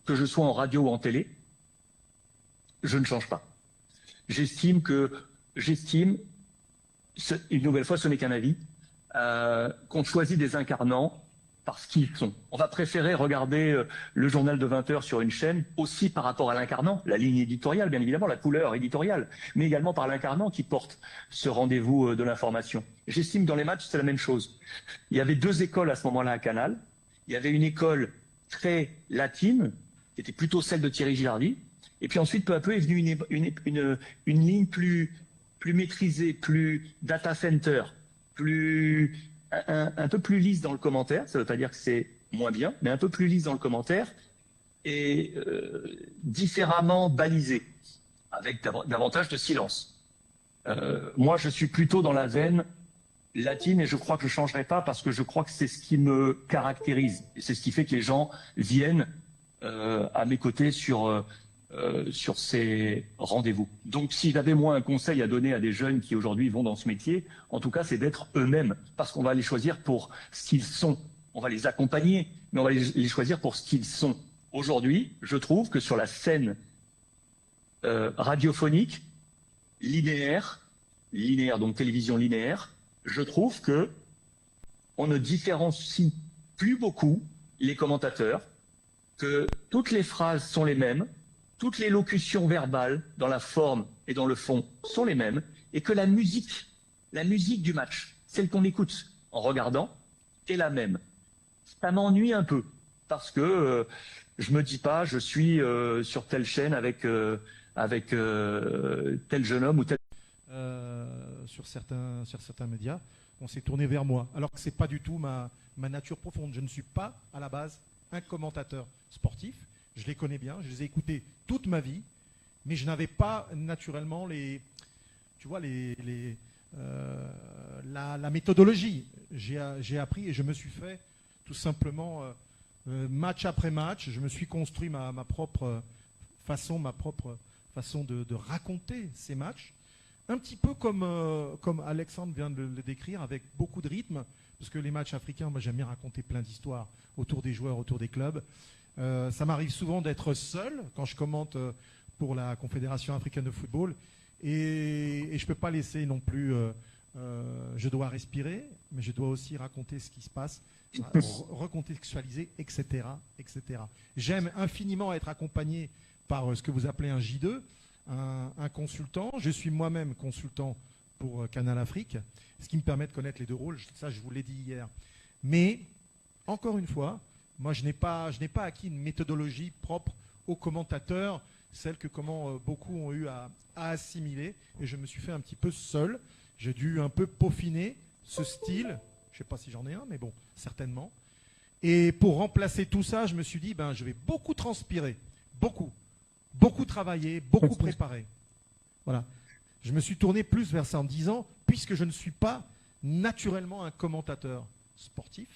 que je sois en radio ou en télé, je ne change pas. J'estime, une nouvelle fois, ce n'est qu'un avis, qu'on choisit des incarnants parce qu'ils sont. On va préférer regarder le journal de 20h sur une chaîne aussi par rapport à l'incarnant, la ligne éditoriale, bien évidemment, la couleur éditoriale, mais également par l'incarnant qui porte ce rendez-vous de l'information. J'estime que dans les matchs, c'est la même chose. Il y avait 2 écoles à ce moment-là à Canal. Il y avait une école très latine, qui était plutôt celle de Thierry Gilardi, et puis ensuite, peu à peu, est venue une ligne plus maîtrisée, plus data center, un peu plus lisse dans le commentaire. Ça ne veut pas dire que c'est moins bien, mais un peu plus lisse dans le commentaire et différemment balisée, avec davantage de silence. Moi, je suis plutôt dans la veine latine et je crois que je ne changerai pas parce que je crois que c'est ce qui me caractérise. Et c'est ce qui fait que les gens viennent à mes côtés sur ces rendez-vous. Donc, si j'avais moi un conseil à donner à des jeunes qui aujourd'hui vont dans ce métier, en tout cas, c'est d'être eux-mêmes, parce qu'on va les choisir pour ce qu'ils sont. On va les accompagner, mais on va les choisir pour ce qu'ils sont. Aujourd'hui, je trouve que sur la scène radiophonique, linéaire, donc télévision linéaire, je trouve que on ne différencie plus beaucoup les commentateurs, que toutes les phrases sont les mêmes, toutes les locutions verbales dans la forme et dans le fond sont les mêmes, et que la musique du match, celle qu'on écoute en regardant, est la même. Ça m'ennuie un peu, parce que je me dis pas, je suis sur telle chaîne avec tel jeune homme ou tel... Sur certains médias, on s'est tourné vers moi. Alors que ce n'est pas du tout ma nature profonde. Je ne suis pas, à la base, un commentateur sportif. Je les connais bien, je les ai écoutés toute ma vie, mais je n'avais pas naturellement la méthodologie. J'ai appris et je me suis fait tout simplement match après match. Je me suis construit ma propre façon de raconter ces matchs. Un petit peu comme Alexandre vient de le décrire, avec beaucoup de rythme, parce que les matchs africains, moi j'aime bien raconter plein d'histoires autour des joueurs, autour des clubs. Ça m'arrive souvent d'être seul quand je commente pour la Confédération africaine de football, et je ne peux pas laisser non plus, je dois respirer, mais je dois aussi raconter ce qui se passe, recontextualiser, etc., etc. J'aime infiniment être accompagné par ce que vous appelez un J2, un consultant. Je suis moi-même consultant pour Canal Afrique, ce qui me permet de connaître les deux rôles. Ça, je vous l'ai dit hier. Mais, encore une fois, moi, je n'ai pas acquis une méthodologie propre aux commentateurs, celle que beaucoup ont eu à assimiler. Et je me suis fait un petit peu seul. J'ai dû un peu peaufiner ce style. Je ne sais pas si j'en ai un, mais bon, certainement. Et pour remplacer tout ça, je me suis dit, je vais beaucoup transpirer, beaucoup travailler, beaucoup préparer. Voilà. Je me suis tourné plus vers ça en disant, puisque je ne suis pas naturellement un commentateur sportif,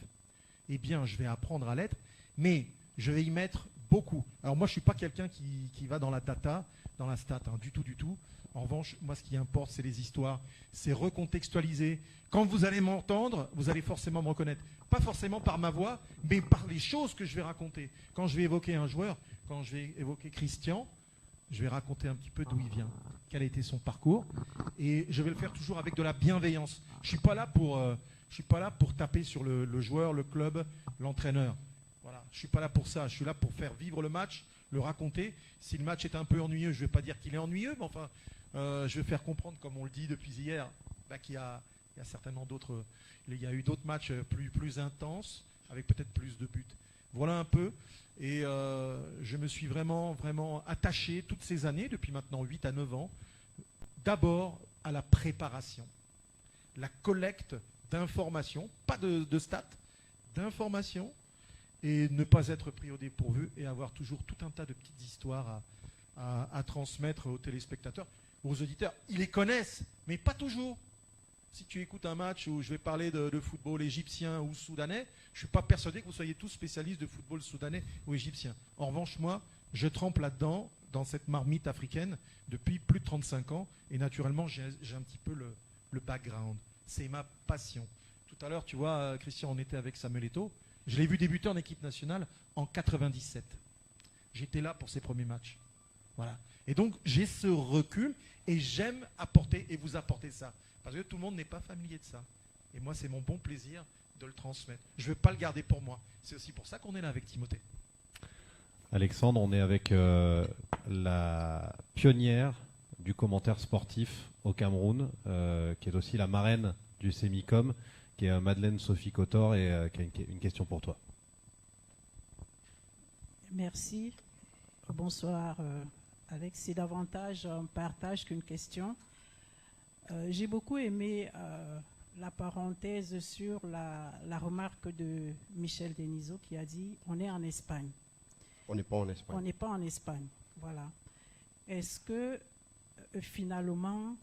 eh bien, je vais apprendre à l'être, mais je vais y mettre beaucoup. Alors moi, je ne suis pas quelqu'un qui va dans la data, dans la stat, du tout. En revanche, moi, ce qui importe, c'est les histoires, c'est recontextualiser. Quand vous allez m'entendre, vous allez forcément me reconnaître. Pas forcément par ma voix, mais par les choses que je vais raconter. Quand je vais évoquer un joueur, quand je vais évoquer Christian, je vais raconter un petit peu d'où il vient, quel a été son parcours, et je vais le faire toujours avec de la bienveillance. Je suis pas là pour taper sur le joueur, le club, l'entraîneur. Voilà, je suis pas là pour ça. Je suis là pour faire vivre le match, le raconter. Si le match est un peu ennuyeux, je vais pas dire qu'il est ennuyeux, mais enfin, je vais faire comprendre, comme on le dit depuis hier, qu'il y a certainement d'autres. Il y a eu d'autres matchs plus intenses, avec peut-être plus de buts. Voilà un peu. Et je me suis vraiment attaché toutes ces années, depuis maintenant 8 à 9 ans, d'abord à la préparation, la collecte d'informations, pas de stats, d'informations, et ne pas être pris au dépourvu et avoir toujours tout un tas de petites histoires à transmettre aux téléspectateurs, aux auditeurs. Ils les connaissent, mais pas toujours. Si tu écoutes un match où je vais parler de football égyptien ou soudanais, je ne suis pas persuadé que vous soyez tous spécialistes de football soudanais ou égyptien. En revanche, moi, je trempe là-dedans, dans cette marmite africaine, depuis plus de 35 ans. Et naturellement, j'ai un petit peu le background. C'est ma passion. Tout à l'heure, tu vois, Christian, on était avec Samuel Eto'o. Je l'ai vu débuter en équipe nationale en 97. J'étais là pour ses premiers matchs. Voilà. Et donc, j'ai ce recul et j'aime apporter et vous apporter ça. Parce que tout le monde n'est pas familier de ça. Et moi, c'est mon bon plaisir de le transmettre. Je ne veux pas le garder pour moi. C'est aussi pour ça qu'on est là avec Timothée. Alexandre, on est avec la pionnière du commentaire sportif au Cameroun, qui est aussi la marraine du Sémicom, qui est Madeleine Sophie Cotor, et qui a une question pour toi. Merci. Bonsoir, Alex. C'est davantage un partage qu'une question. J'ai beaucoup aimé la parenthèse sur la remarque de Michel Denisot qui a dit « on est en Espagne ». On n'est pas en Espagne. On n'est pas en Espagne, voilà. Est-ce que finalement,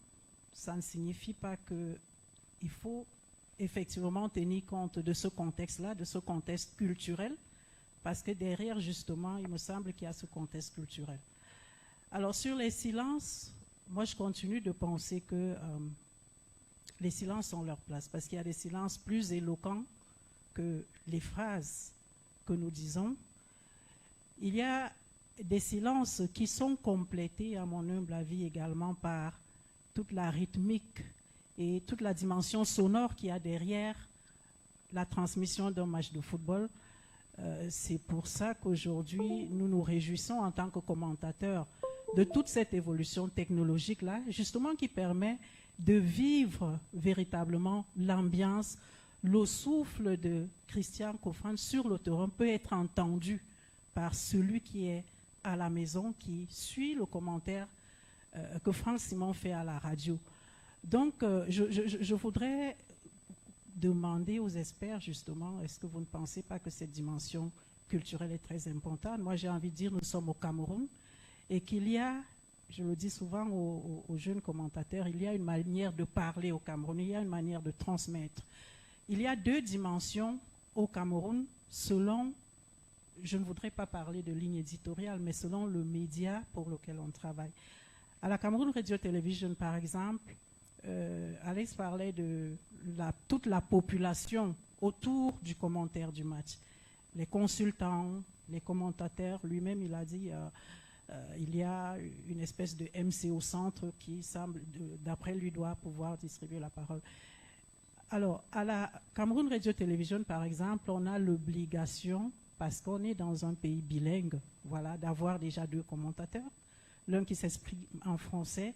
ça ne signifie pas qu'il faut effectivement tenir compte de ce contexte-là, de ce contexte culturel, parce que derrière, justement, il me semble qu'il y a ce contexte culturel. Alors, sur les silences, moi, je continue de penser que les silences ont leur place, parce qu'il y a des silences plus éloquents que les phrases que nous disons. Il y a des silences qui sont complétés, à mon humble avis, également par toute la rythmique et toute la dimension sonore qu'il y a derrière la transmission d'un match de football. C'est pour ça qu'aujourd'hui, nous nous réjouissons en tant que commentateurs de toute cette évolution technologique-là, justement qui permet de vivre véritablement l'ambiance. Le souffle de Christian Kofran sur le terrain peut être entendu par celui qui est à la maison, qui suit le commentaire que Franck Simon fait à la radio. Donc, je voudrais demander aux experts, justement, est-ce que vous ne pensez pas que cette dimension culturelle est très importante? Moi, j'ai envie de dire, nous sommes au Cameroun et qu'il y a, je le dis souvent aux jeunes commentateurs, il y a une manière de parler au Cameroun, il y a une manière de transmettre. Il y a deux dimensions au Cameroun selon, je ne voudrais pas parler de ligne éditoriale, mais selon le média pour lequel on travaille. À la Cameroun Radio Television, par exemple, Alex parlait de toute la population autour du commentaire du match. Les consultants, les commentateurs, lui-même il a dit il y a une espèce de MC au centre qui semble, d'après lui, doit pouvoir distribuer la parole. Alors, à la Cameroun Radio Television, par exemple, on a l'obligation, parce qu'on est dans un pays bilingue, voilà, d'avoir déjà deux commentateurs, l'un qui s'exprime en français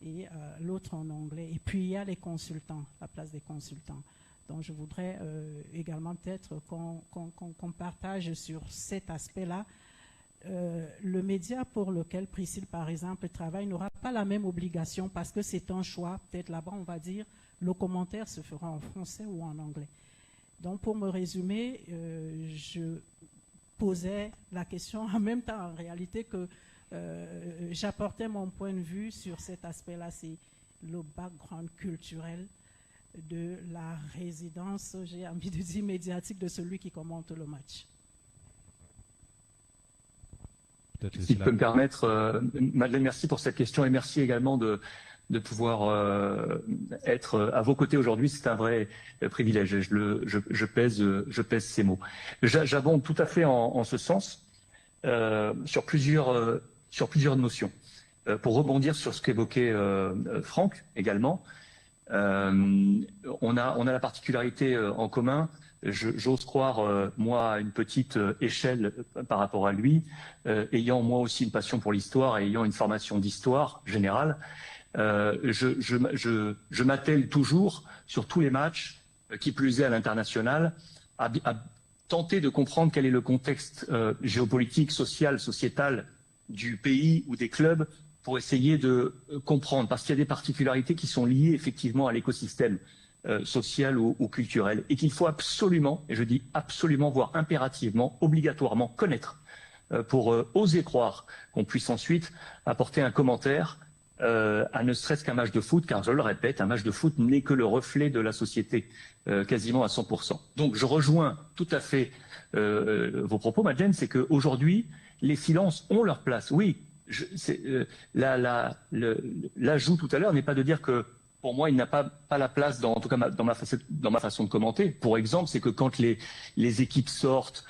et l'autre en anglais. Et puis, il y a les consultants, la place des consultants. Donc, je voudrais également peut-être qu'on partage sur cet aspect-là. Le média pour lequel Priscille, par exemple, travaille n'aura pas la même obligation parce que c'est un choix. Peut-être là-bas, on va dire, le commentaire se fera en français ou en anglais. Donc, pour me résumer, je posais la question en même temps, en réalité, que j'apportais mon point de vue sur cet aspect-là. C'est le background culturel de la résidence, j'ai envie de dire, médiatique de celui qui commente le match. Si je peux me permettre, Madeleine, merci pour cette question et merci également de pouvoir être à vos côtés aujourd'hui. C'est un vrai privilège. Je pèse ces mots. J'abonde tout à fait en ce sens sur plusieurs notions. Pour rebondir sur ce qu'évoquait Franck également, on a la particularité en commun. J'ose croire, moi, à une petite échelle par rapport à lui, ayant moi aussi une passion pour l'histoire et ayant une formation d'histoire générale, je m'attelle toujours sur tous les matchs, qui plus est à l'international, à tenter de comprendre quel est le contexte géopolitique, social, sociétal du pays ou des clubs pour essayer de comprendre, parce qu'il y a des particularités qui sont liées effectivement à l'écosystème social ou culturel, et qu'il faut absolument, et je dis absolument, voire impérativement, obligatoirement connaître pour oser croire qu'on puisse ensuite apporter un commentaire à ne serait-ce qu'un match de foot, car je le répète, un match de foot n'est que le reflet de la société quasiment à 100%. Donc je rejoins tout à fait vos propos, Madeleine, c'est qu'aujourd'hui, les silences ont leur place. Oui, l'ajout tout à l'heure n'est pas de dire que pour moi, il n'a pas la place, en tout cas dans ma façon de commenter. Pour exemple, c'est que quand les équipes sortent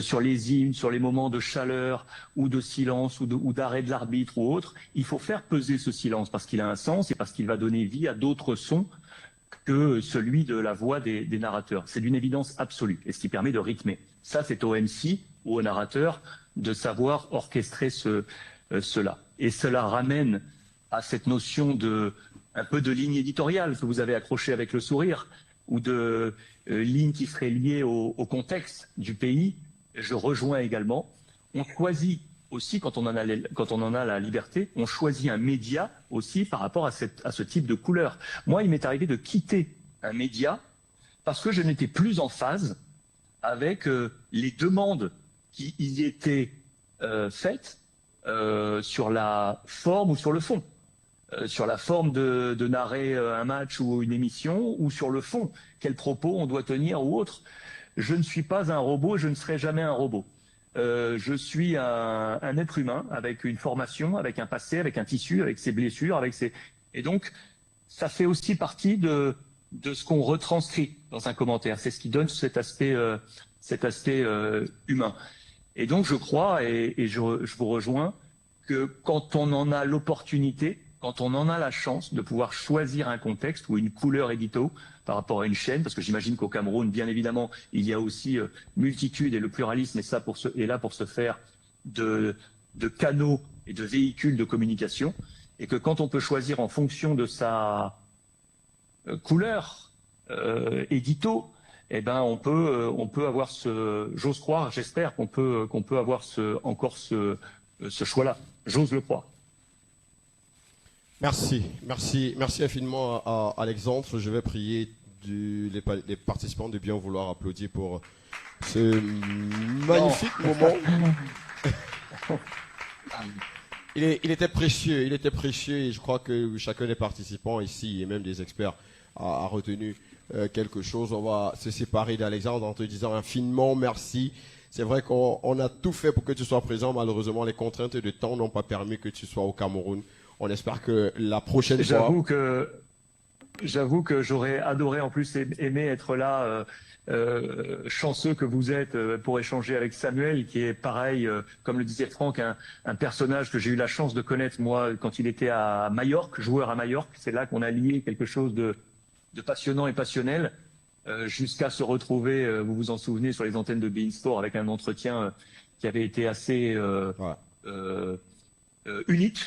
sur les hymnes, sur les moments de chaleur ou de silence ou d'arrêt de l'arbitre ou autre, il faut faire peser ce silence parce qu'il a un sens et parce qu'il va donner vie à d'autres sons que celui de la voix des narrateurs. C'est d'une évidence absolue et ce qui permet de rythmer. Ça, c'est au MC ou au narrateur de savoir orchestrer cela. Et cela ramène à cette notion un peu de ligne éditoriale que vous avez accrochée avec le sourire, ou de ligne qui serait liée au contexte du pays. Je rejoins également. On choisit aussi, quand on en a la liberté, on choisit un média aussi par rapport à ce type de couleur. Moi, il m'est arrivé de quitter un média parce que je n'étais plus en phase avec les demandes qui y étaient faites sur la forme ou sur le fond. Sur la forme de narrer un match ou une émission, ou sur le fond, quels propos on doit tenir ou autre. Je ne suis pas un robot, je ne serai jamais un robot. Je suis un être humain avec une formation, avec un passé, avec un tissu, avec ses blessures, et donc ça fait aussi partie de ce qu'on retranscrit dans un commentaire. C'est ce qui donne cet aspect humain. Et donc je crois, et je vous rejoins, que quand on en a l'opportunité, quand on en a la chance de pouvoir choisir un contexte ou une couleur édito par rapport à une chaîne, parce que j'imagine qu'au Cameroun, bien évidemment, il y a aussi multitude et le pluralisme est là pour se faire de canaux et de véhicules de communication, et que quand on peut choisir en fonction de sa couleur édito, eh ben on peut avoir j'ose croire, j'espère qu'on peut avoir encore ce choix-là. J'ose le croire. Merci infiniment à Alexandre. Je vais prier les participants de bien vouloir applaudir pour ce magnifique moment. Il était précieux et je crois que chacun des participants ici et même des experts a retenu quelque chose. On va se séparer d'Alexandre en te disant infiniment merci. C'est vrai qu'on a tout fait pour que tu sois présent. Malheureusement, les contraintes de temps n'ont pas permis que tu sois au Cameroun. On espère que la prochaine fois... J'avoue que j'aurais adoré en plus aimer être là, chanceux que vous êtes pour échanger avec Samuel, qui est pareil, comme le disait Franck, un personnage que j'ai eu la chance de connaître moi quand il était à Majorque, joueur à Majorque. C'est là qu'on a lié quelque chose de passionnant et passionnel, jusqu'à se retrouver, vous vous en souvenez, sur les antennes de beIN Sport avec un entretien qui avait été assez... unique.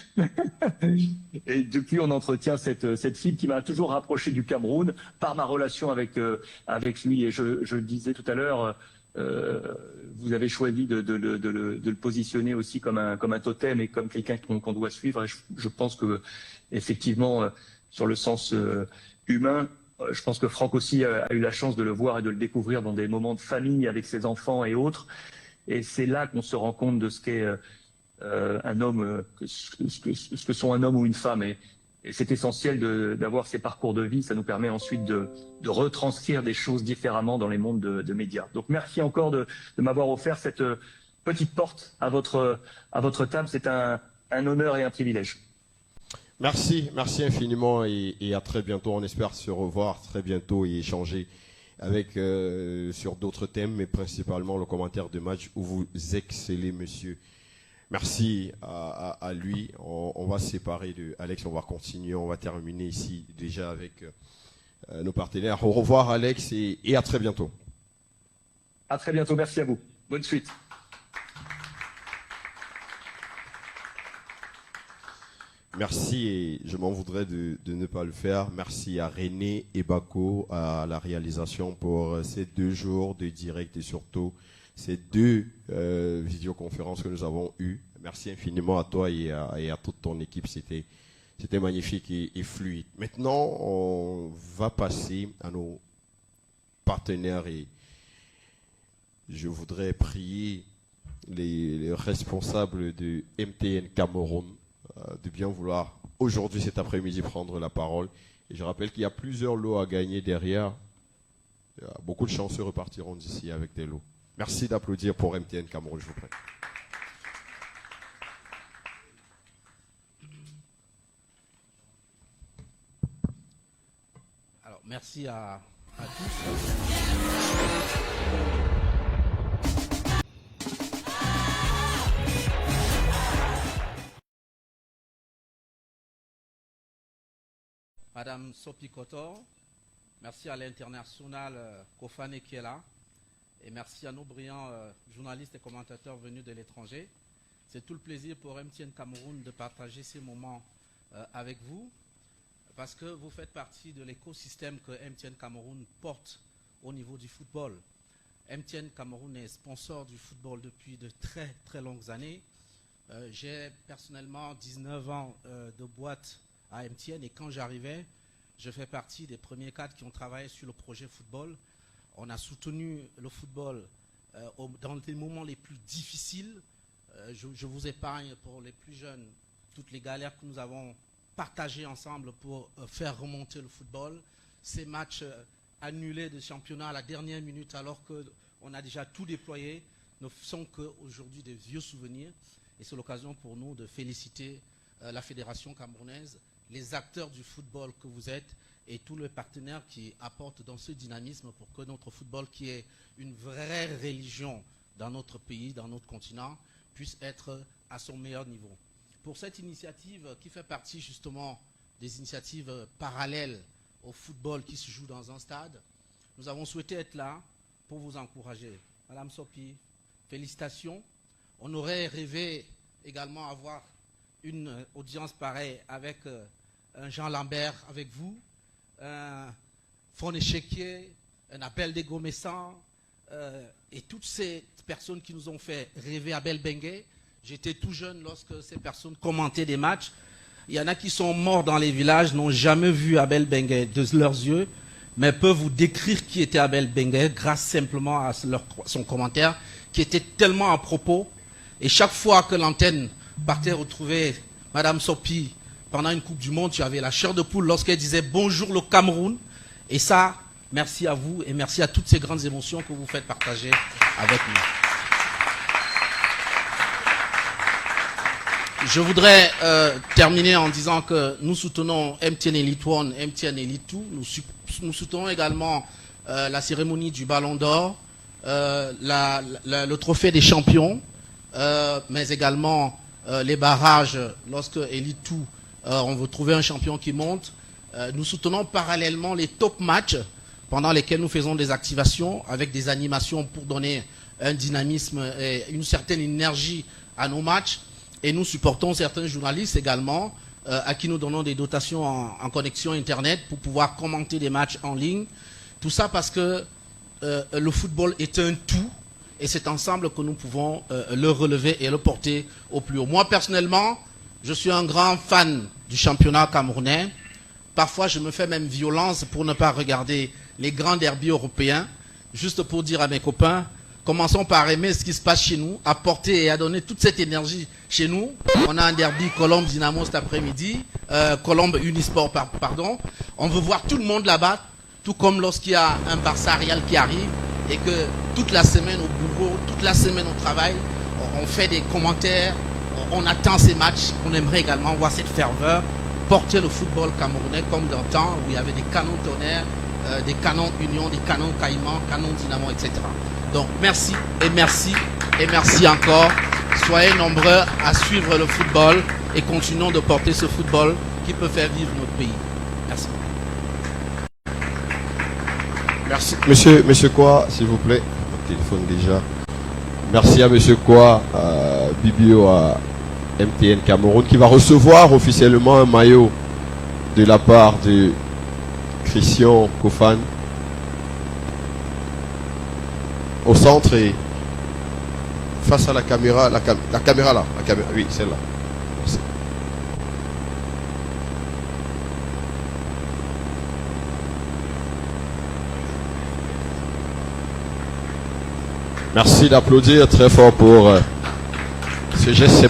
Et depuis, on entretient cette fille qui m'a toujours rapproché du Cameroun par ma relation avec lui. Et je le disais tout à l'heure, vous avez choisi de le positionner aussi comme un totem et comme quelqu'un qu'on doit suivre. Et je pense que effectivement, sur le sens humain, je pense que Franck aussi a eu la chance de le voir et de le découvrir dans des moments de famille avec ses enfants et autres. Et c'est là qu'on se rend compte de ce qu'est un homme, ce que sont un homme ou une femme, et c'est essentiel d'avoir ces parcours de vie. Ça nous permet ensuite de retranscrire des choses différemment dans les mondes de médias. Donc merci encore de m'avoir offert cette petite porte à votre table. C'est un honneur et un privilège. Merci infiniment et à très bientôt. On espère se revoir très bientôt et échanger avec sur d'autres thèmes, mais principalement le commentaire de match où vous excellez, monsieur. Merci à lui. On va se séparer de Alex, on va continuer, on va terminer ici déjà avec nos partenaires. Au revoir Alex et à très bientôt. À très bientôt, merci à vous. Bonne suite. Merci et je m'en voudrais de ne pas le faire. Merci à René et Bako à la réalisation pour ces 2 jours de direct et surtout ces 2 visioconférences que nous avons eues. Merci infiniment à toi et à toute ton équipe. C'était magnifique et fluide. Maintenant, on va passer à nos partenaires et je voudrais prier les responsables de MTN Cameroun de bien vouloir aujourd'hui, cet après-midi, prendre la parole. Et je rappelle qu'il y a plusieurs lots à gagner derrière. Beaucoup de chanceux repartiront d'ici avec des lots. Merci d'applaudir pour MTN Cameroun, je vous prie. Alors, merci à tous. Madame Sophie Kotor, merci à l'international Kofane qui est là. Et merci à nos brillants journalistes et commentateurs venus de l'étranger. C'est tout le plaisir pour MTN Cameroun de partager ces moments avec vous, parce que vous faites partie de l'écosystème que MTN Cameroun porte au niveau du football. MTN Cameroun est sponsor du football depuis de très très longues années. J'ai personnellement 19 ans de boîte à MTN et quand j'arrivais, je fais partie des premiers cadres qui ont travaillé sur le projet football. On a soutenu le football dans les moments les plus difficiles. Je vous épargne pour les plus jeunes toutes les galères que nous avons partagées ensemble pour faire remonter le football. Ces matchs annulés de championnat à la dernière minute alors qu'on a déjà tout déployé ne sont qu'aujourd'hui des vieux souvenirs. Et c'est l'occasion pour nous de féliciter la Fédération camerounaise, les acteurs du football que vous êtes et tous les partenaires qui apportent dans ce dynamisme pour que notre football, qui est une vraie religion dans notre pays, dans notre continent, puisse être à son meilleur niveau. pour cette initiative qui fait partie justement des initiatives parallèles au football qui se joue dans un stade. Nous avons souhaité être là pour vous encourager. Madame Sopi, félicitations. On aurait rêvé également avoir une audience pareille avec un Jean Lambert avec vous, un Fon Échequier, un Appel des Gomessans, et toutes ces personnes qui nous ont fait rêver Abel Bengue. J'étais tout jeune lorsque ces personnes commentaient des matchs. Il y en a qui sont morts dans les villages, n'ont jamais vu Abel Bengue de leurs yeux, mais peuvent vous décrire qui était Abel Bengue grâce simplement à son commentaire, qui était tellement à propos. Et chaque fois que l'antenne partait retrouver Madame Sopi pendant une Coupe du Monde, tu avais la chair de poule lorsqu'elle disait bonjour le Cameroun. Et ça, merci à vous et merci à toutes ces grandes émotions que vous faites partager avec nous. Je voudrais terminer en disant que nous soutenons MTN Elite 1, MTN Elite 2. Nous soutenons également la cérémonie du Ballon d'Or, le trophée des champions, mais également les barrages lorsque Elite 2, on veut trouver un champion qui monte. Nous soutenons parallèlement les top matchs pendant lesquels nous faisons des activations avec des animations pour donner un dynamisme et une certaine énergie à nos matchs. Et nous supportons certains journalistes également à qui nous donnons des dotations en connexion Internet pour pouvoir commenter des matchs en ligne. Tout ça parce que le football est un tout et c'est ensemble que nous pouvons le relever et le porter au plus haut. Moi, personnellement, je suis un grand fan du championnat camerounais. Parfois, je me fais même violence pour ne pas regarder les grands derbys européens, juste pour dire à mes copains, commençons par aimer ce qui se passe chez nous, à porter et à donner toute cette énergie chez nous. On a un derby Colombe-Dynamo cet après-midi, Colombe-Unisport, pardon. On veut voir tout le monde là-bas, tout comme lorsqu'il y a un Barça Real qui arrive et que toute la semaine au bureau, toute la semaine au travail, on fait des commentaires, on attend ces matchs. On aimerait également voir cette ferveur porter le football camerounais comme dans le temps où il y avait des canons Tonnerre, des canons Union, des canons Caïman, canons Dynamo, etc. Donc merci et merci et merci encore. Soyez nombreux à suivre le football et continuons de porter ce football qui peut faire vivre notre pays. Merci. Merci. Monsieur Kwa, s'il vous plaît. Mon téléphone déjà. Merci à Monsieur Kwa, Bibio à MTN Cameroun, qui va recevoir officiellement un maillot de la part de Christian Kofan. Au centre et face à la caméra, la caméra là, oui, celle-là. Merci. Merci d'applaudir très fort pour ce geste.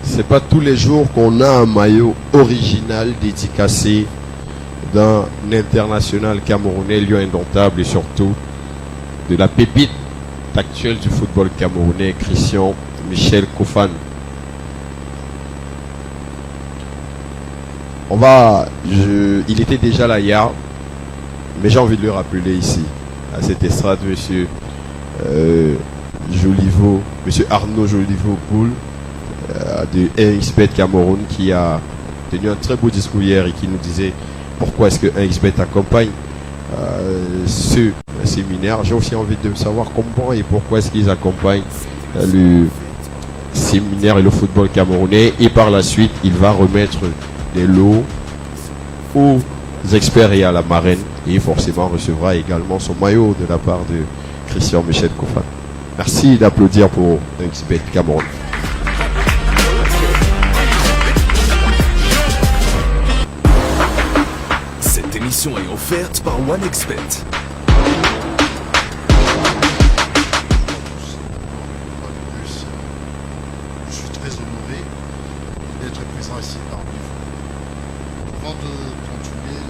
C'est pas tous les jours qu'on a un maillot original dédicacé d'un international camerounais, lion indomptable et surtout de la pépite actuelle du football camerounais, Christian Michel Kofan. Il était déjà là hier, mais j'ai envie de le rappeler ici, à cette estrade, monsieur Joliveau, monsieur Arnaud Joliveau-Poul, de XBet Cameroun, qui a tenu un très beau discours hier et qui nous disait pourquoi est-ce que XBet accompagne ce séminaire. J'ai aussi envie de savoir comment et pourquoi est-ce qu'ils accompagnent le séminaire et le football camerounais, et par la suite il va remettre des lots aux experts et à la marraine, et forcément recevra également son maillot de la part de Christian Michel Kofan. Merci d'applaudir pour XBet Cameroun. Cette émission est offerte par OneXBet. Je suis très honoré d'être présent ici parmi vous. Avant de continuer,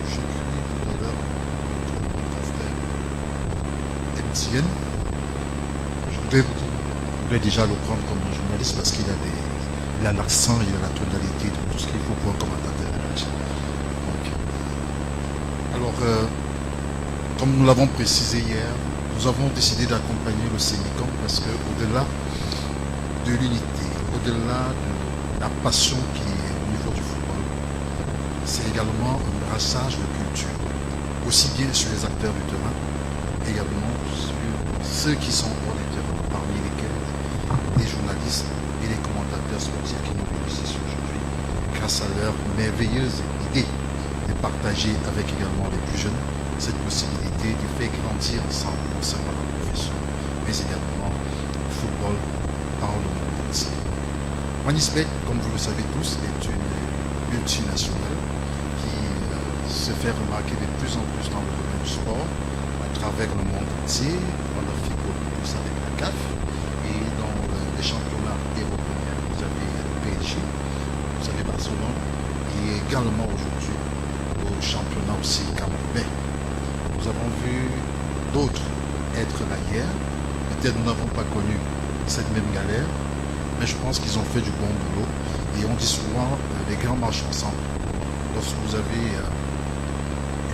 j'ai cru tout à l'heure mon frère Etienne. Je voudrais déjà le prendre comme un journaliste parce qu'il a l'accent, il a la tonalité, tout ce qu'il faut pour un commentateur. Alors, comme nous l'avons précisé hier, Nous avons décidé d'accompagner le Sénécamp parce que au-delà de l'unité, au-delà de la passion qui est au niveau du football, c'est également un brassage de culture, aussi bien sur les acteurs du terrain, également sur ceux qui sont hors du terrain, parmi lesquels les journalistes et les commentateurs sportifs qui nous réussissent aujourd'hui, grâce à leur merveilleuse idée de partager avec également les plus jeunes cette possibilité de faire grandir ensemble, non seulement la profession, mais également le football par le monde entier. OneXBet, comme vous le savez tous, est une multinationale qui se fait remarquer de plus en plus dans le domaine du sport, à travers le monde entier. On a fait beaucoup plus avec la CAF, et dans les championnats européens, vous avez le PSG, vous avez Barcelone, et également aujourd'hui au championnat aussi camerounais. Nous avons vu d'autres être là hier. Peut-être nous n'avons pas connu cette même galère, mais je pense qu'ils ont fait du bon boulot. Et on dit souvent, les grands marchent ensemble. Lorsque vous avez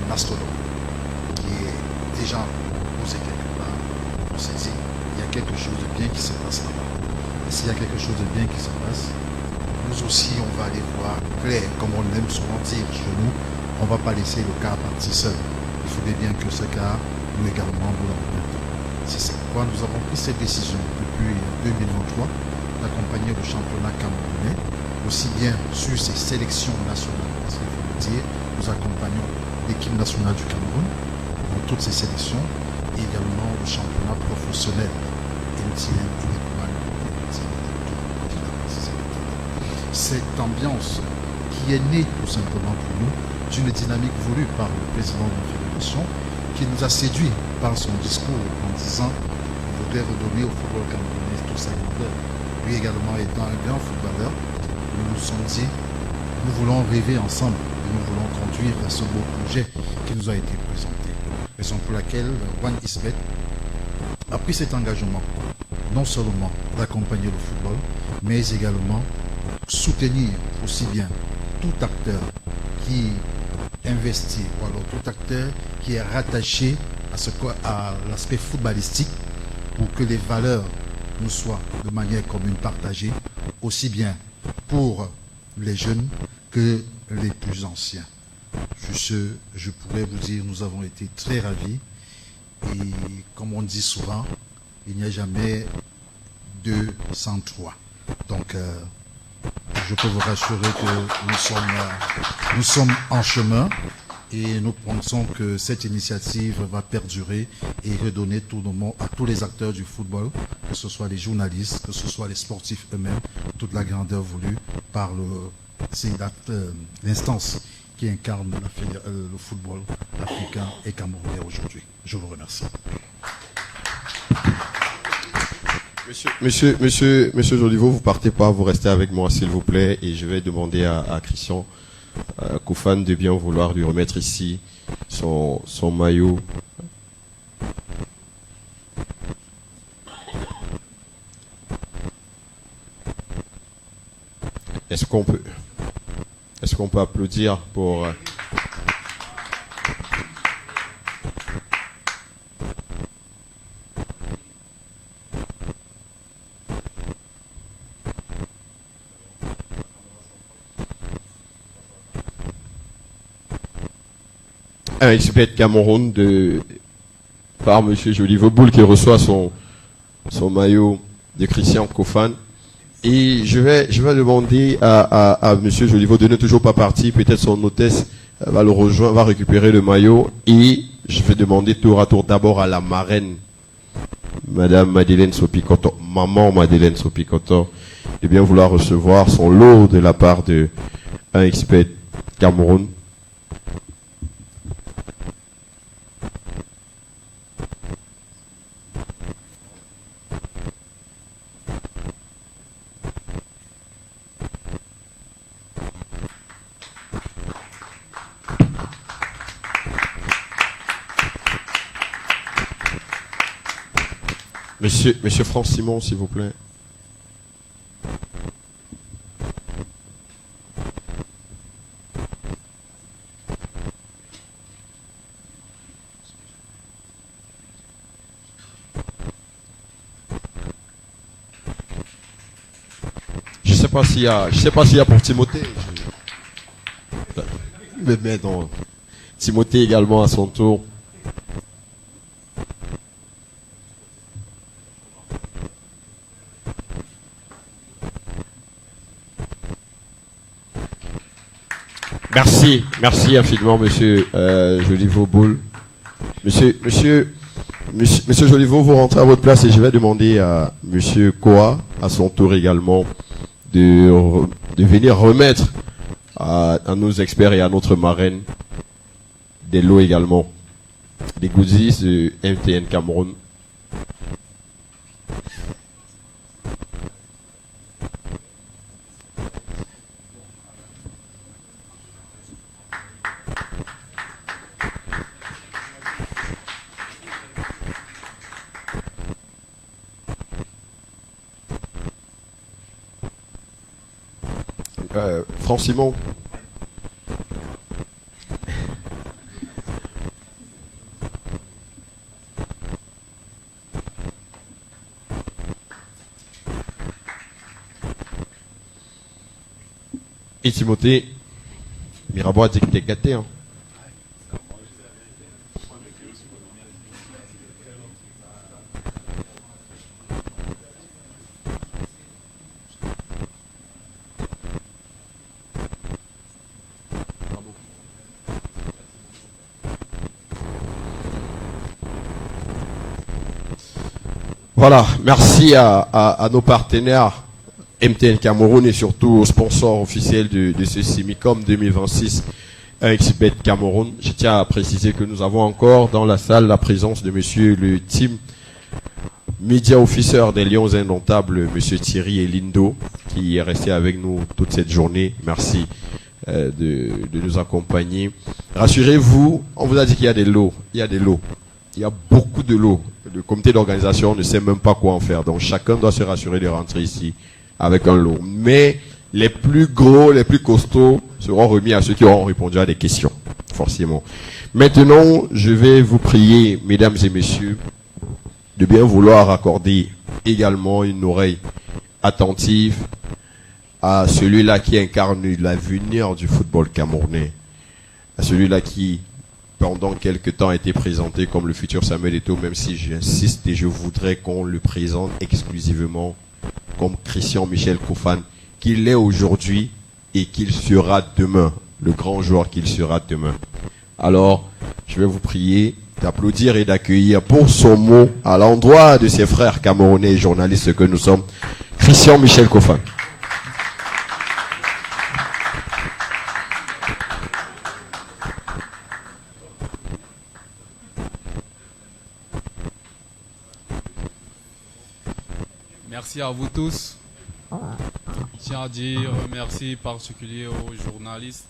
une mastodonte qui est déjà posée quelque part, on s'est dit, il y a quelque chose de bien qui se passe là-bas. Et s'il y a quelque chose de bien qui se passe, nous aussi, on va aller voir clair, comme on aime souvent dire chez nous, on ne va pas laisser le cas partir seul. Il faudrait bien que ce cas, nous également, nous l'emmenons. C'est pourquoi nous avons pris cette décision depuis 2023 d'accompagner le championnat camerounais, aussi bien sur ses sélections nationales, parce qu'il faut le dire, nous accompagnons l'équipe nationale du Cameroun dans toutes ses sélections, et également le championnat professionnel MTN uniquement. Cette ambiance qui est née tout simplement pour nous d'une dynamique voulue par le président de la Fédération, qui nous a séduit par son discours en disant qu'il voudrait redonner au football camerounais tout sa grandeur. Lui également étant un grand footballeur, nous nous sommes dit, nous voulons rêver ensemble et nous voulons conduire ce beau projet qui nous a été présenté. Raison pour laquelle OneXBet a pris cet engagement, non seulement d'accompagner le football, mais également soutenir aussi bien tout acteur qui investit, ou alors tout acteur qui est rattaché à l'aspect footballistique pour que les valeurs nous soient de manière commune partagées, aussi bien pour les jeunes que les plus anciens. Je pourrais vous dire, nous avons été très ravis et comme on dit souvent, il n'y a jamais 2 sans 3. Donc, je peux vous rassurer que nous sommes en chemin et nous pensons que cette initiative va perdurer et redonner tout le monde, à tous les acteurs du football, que ce soit les journalistes, que ce soit les sportifs eux-mêmes, toute la grandeur voulue par l'instance qui incarne le football africain et camerounais aujourd'hui. Je vous remercie. Monsieur Joliveau, vous partez pas, vous restez avec moi s'il vous plaît, et je vais demander à Christian Koufane de bien vouloir lui remettre ici son maillot. Est-ce qu'on peut applaudir pour un XBet Cameroun par Monsieur Joliveau Boule qui reçoit son maillot de Christian Koufane. Et je vais demander à Monsieur Joliveau de ne toujours pas partir. Peut-être son hôtesse va le rejoindre, va récupérer le maillot. Et je vais demander tour à tour d'abord à la marraine, Madame Madeleine Sopicotor, Maman Madeleine Sopicotor, de bien vouloir recevoir son lot de la part de un XBet Cameroun. Monsieur Franck Simon, s'il vous plaît. pas s'il y a pour Timothée. Mais non. Timothée également à son tour. Merci infiniment, monsieur Joliveau Boule. Monsieur Joliveau, vous rentrez à votre place et je vais demander à monsieur Koa, à son tour également, de venir remettre à nos experts et à notre marraine des lots également, des goodies de MTN Cameroun. Franck Simon. Et Timothée. Mirabeau a dit que t'es gâté, hein. Voilà, merci à nos partenaires MTN Cameroun et surtout aux sponsors officiels de ce Semicom 2026 XBet Cameroun. Je tiens à préciser que nous avons encore dans la salle la présence de monsieur le team Media Officer des Lions Indomptables, monsieur Thierry Elindo, qui est resté avec nous toute cette journée. Merci de nous accompagner. Rassurez-vous, on vous a dit qu'il y a des lots. Il y a des lots. Il y a beaucoup de lots. Le comité d'organisation ne sait même pas quoi en faire. Donc chacun doit se rassurer de rentrer ici avec un lot. Mais les plus gros, les plus costauds seront remis à ceux qui auront répondu à des questions, forcément. Maintenant, je vais vous prier, mesdames et messieurs, de bien vouloir accorder également une oreille attentive à celui-là qui incarne l'avenir du football camerounais, à celui-là qui, pendant quelque temps, a été présenté comme le futur Samuel Eto'o, même si j'insiste et je voudrais qu'on le présente exclusivement comme Christian Michel Kofan, qu'il est aujourd'hui et qu'il sera demain, le grand joueur qu'il sera demain. Alors, je vais vous prier d'applaudir et d'accueillir pour son mot à l'endroit de ses frères camerounais et journalistes que nous sommes, Christian Michel Kofan. Merci à vous tous. Je tiens à dire merci particulier aux journalistes.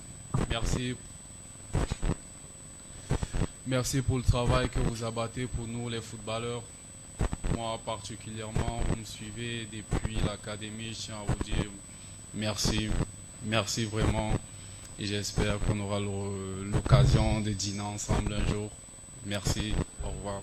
Merci pour le travail que vous abattez pour nous les footballeurs. Moi particulièrement, vous me suivez depuis l'académie. Je tiens à vous dire merci. Merci vraiment. Et j'espère qu'on aura l'occasion de dîner ensemble un jour. Merci. Au revoir.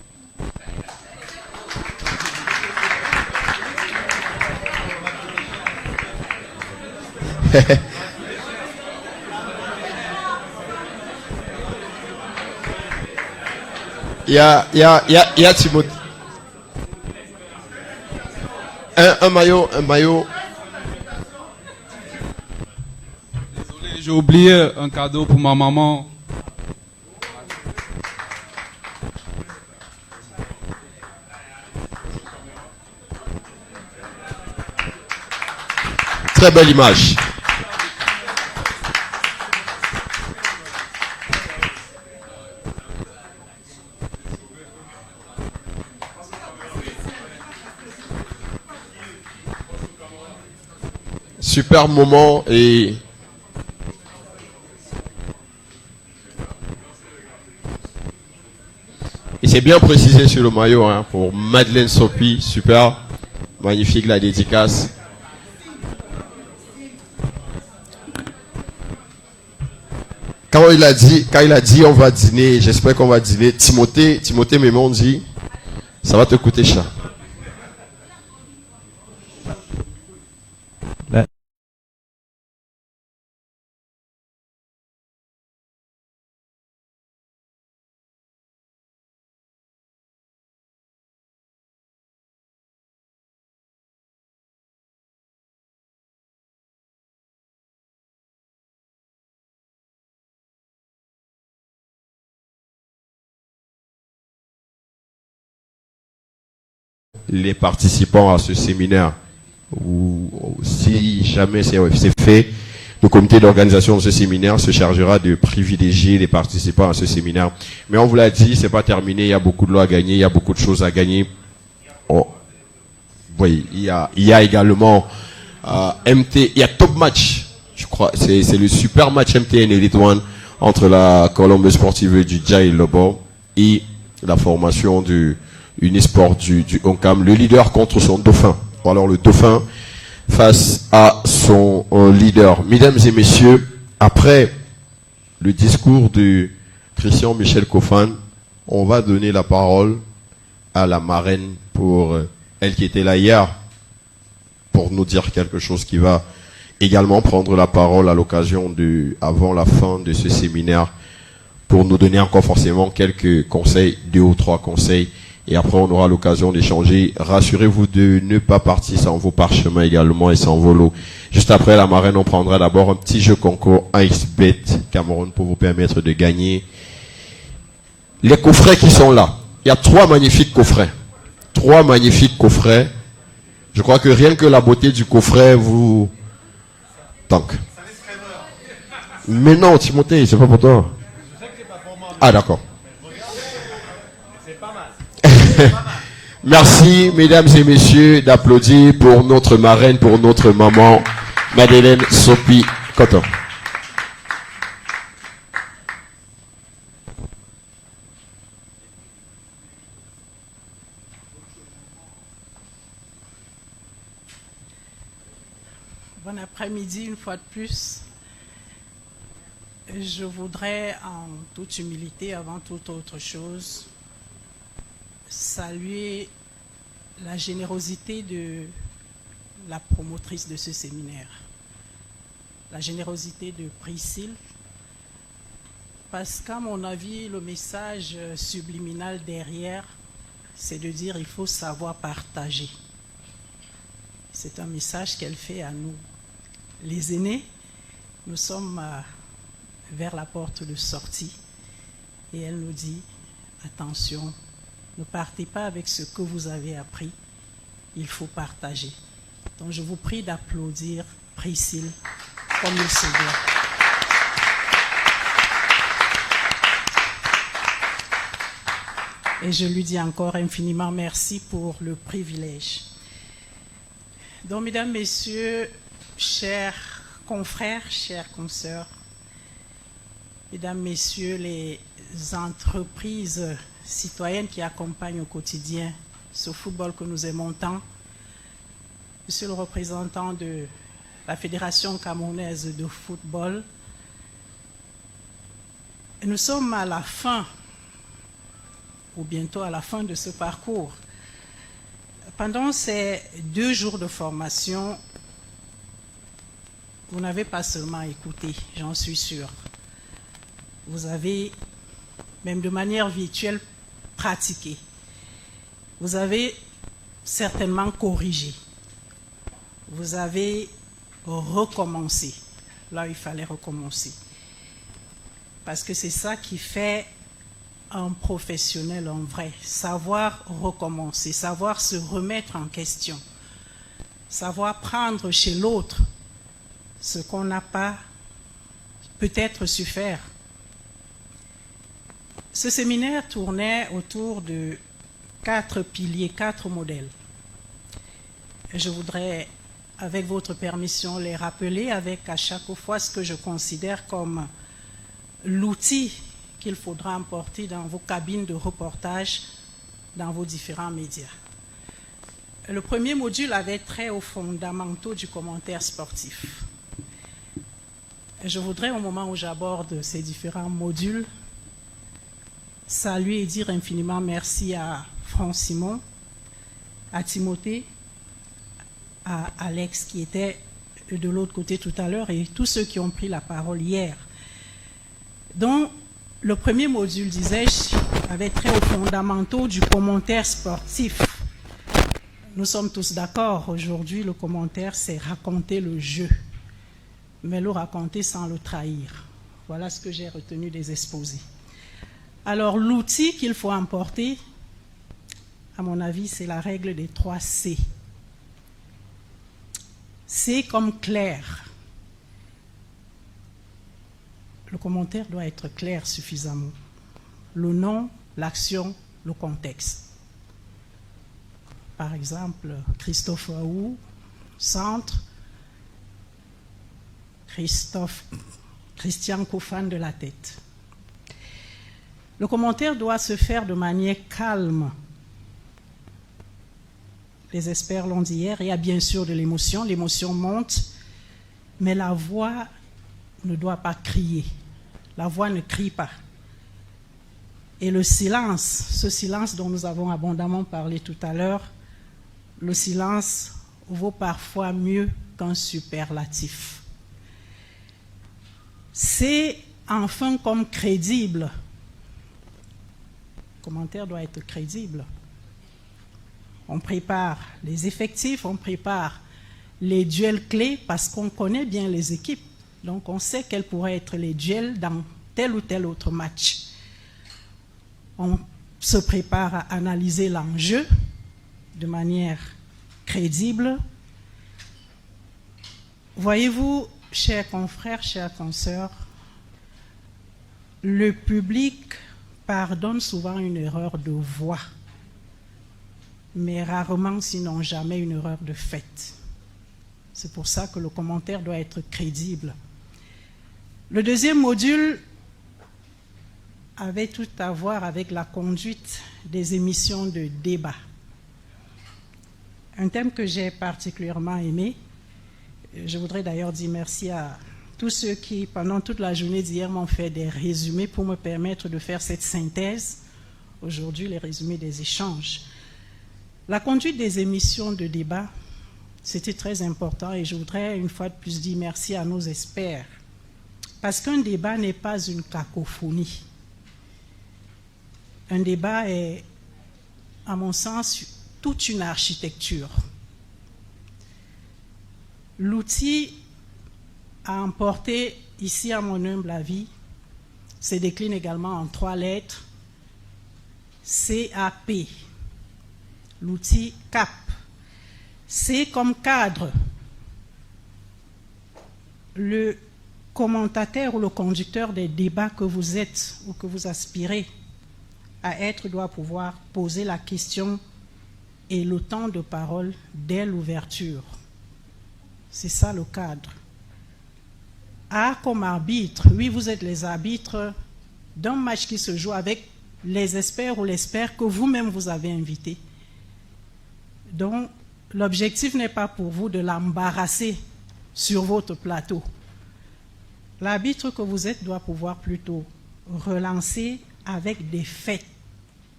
Il y a Timothée. Un maillot. Désolé, j'ai oublié un cadeau pour ma maman. Très belle image. Super moment et c'est bien précisé sur le maillot, hein, pour Madeleine Sopi, super, magnifique la dédicace. Quand il a dit on va dîner, j'espère qu'on va dîner. Timothée Mémon dit ça va te coûter cher. les participants à ce séminaire, ou si jamais c'est fait, le comité d'organisation de ce séminaire se chargera de privilégier les participants à ce séminaire. Mais on vous l'a dit, c'est pas terminé, il y a beaucoup de lois à gagner, il y a beaucoup de choses à gagner. Oh. Oui, il y a également il y a top match, je crois, c'est le super match MTN Elite One entre la Colombe sportive du Djaï Lobo et la formation du Unisport du Oncam, le leader contre son dauphin. Ou alors le dauphin face à son leader. Mesdames et messieurs, après le discours de Christian Michel Kofan, on va donner la parole à la marraine pour elle qui était là hier pour nous dire quelque chose, qui va également prendre la parole à l'occasion avant la fin de ce séminaire pour nous donner encore forcément quelques conseils, 2 ou 3 conseils. Et après, on aura l'occasion d'échanger. Rassurez-vous de ne pas partir sans vos parchemins également et sans vos lots. Juste après la marraine, on prendra d'abord un petit jeu concours IceBet Cameroun pour vous permettre de gagner les coffrets qui sont là. Il y a 3 magnifiques coffrets. 3 magnifiques coffrets. Je crois que rien que la beauté du coffret vous tanque. Mais non, Timothée, c'est pas pour toi. Ah, d'accord. Merci, mesdames et messieurs, d'applaudir pour notre marraine, pour notre maman, Madeleine Sopi Koto. Bon après-midi, une fois de plus. Je voudrais, en toute humilité, avant toute autre chose, saluer la générosité de la promotrice de ce séminaire, la générosité de Priscille, parce qu'à mon avis, le message subliminal derrière, c'est de dire il faut savoir partager. C'est un message qu'elle fait à nous, les aînés. Nous sommes vers la porte de sortie et elle nous dit attention, ne partez pas avec ce que vous avez appris, il faut partager. Donc je vous prie d'applaudir Priscille comme il se doit. Et je lui dis encore infiniment merci pour le privilège. Donc mesdames, messieurs, chers confrères, chères consoeurs, mesdames, messieurs, les entreprises citoyennes qui accompagnent au quotidien ce football que nous aimons tant, monsieur le représentant de la Fédération camerounaise de football, nous sommes à la fin, ou bientôt à la fin de ce parcours. Pendant ces 2 jours de formation, vous n'avez pas seulement écouté, j'en suis sûr. Vous avez, même de manière virtuelle, pratiqué. Vous avez certainement corrigé. Vous avez recommencé. Là, il fallait recommencer. Parce que c'est ça qui fait un professionnel en vrai. Savoir recommencer, savoir se remettre en question. Savoir prendre chez l'autre ce qu'on n'a pas peut-être su faire. Ce séminaire tournait autour de 4 piliers, 4 modèles. Je voudrais, avec votre permission, les rappeler avec à chaque fois ce que je considère comme l'outil qu'il faudra emporter dans vos cabines de reportage, dans vos différents médias. Le premier module avait trait aux fondamentaux du commentaire sportif. Je voudrais, au moment où j'aborde ces différents modules, saluer et dire infiniment merci à Franck Simon, à Timothée, à Alex qui était de l'autre côté tout à l'heure et tous ceux qui ont pris la parole hier. Donc, le premier module, disais-je, avait trait aux fondamentaux du commentaire sportif. Nous sommes tous d'accord, aujourd'hui, le commentaire, c'est raconter le jeu, mais le raconter sans le trahir. Voilà ce que j'ai retenu des exposés. Alors, l'outil qu'il faut emporter à mon avis, c'est la règle des 3 C. C comme clair. Le commentaire doit être clair suffisamment. Le nom, l'action, le contexte. Par exemple, Christophe Aou, centre, Christian Kofan de la tête. Le commentaire doit se faire de manière calme. Les experts l'ont dit hier, il y a bien sûr de l'émotion, l'émotion monte, mais la voix ne doit pas crier. La voix ne crie pas. Et le silence, ce silence dont nous avons abondamment parlé tout à l'heure, le silence vaut parfois mieux qu'un superlatif. C'est enfin comme crédible. Le commentaire doit être crédible. On prépare les effectifs, on prépare les duels clés parce qu'on connaît bien les équipes. Donc on sait quels pourraient être les duels dans tel ou tel autre match. On se prépare à analyser l'enjeu de manière crédible. Voyez-vous, chers confrères, chères consoeurs, le public pardonne souvent une erreur de voix, mais rarement, sinon jamais, une erreur de fait. C'est pour ça que le commentaire doit être crédible. Le deuxième module avait tout à voir avec la conduite des émissions de débat. Un thème que j'ai particulièrement aimé. Je voudrais d'ailleurs dire merci à tous ceux qui, pendant toute la journée d'hier, m'ont fait des résumés pour me permettre de faire cette synthèse. Aujourd'hui, les résumés des échanges. La conduite des émissions de débat, c'était très important et je voudrais une fois de plus dire merci à nos experts. Parce qu'un débat n'est pas une cacophonie. Un débat est, à mon sens, toute une architecture. L'outil à emporter ici, à mon humble avis, se décline également en 3 lettres. CAP. L'outil CAP. C comme cadre. Le commentateur ou le conducteur des débats que vous êtes ou que vous aspirez à être doit pouvoir poser la question et le temps de parole dès l'ouverture. C'est ça le cadre. A comme arbitre, oui, vous êtes les arbitres d'un match qui se joue avec les experts ou l'expert que vous-même vous avez invité. Donc, l'objectif n'est pas pour vous de l'embarrasser sur votre plateau. L'arbitre que vous êtes doit pouvoir plutôt relancer avec des faits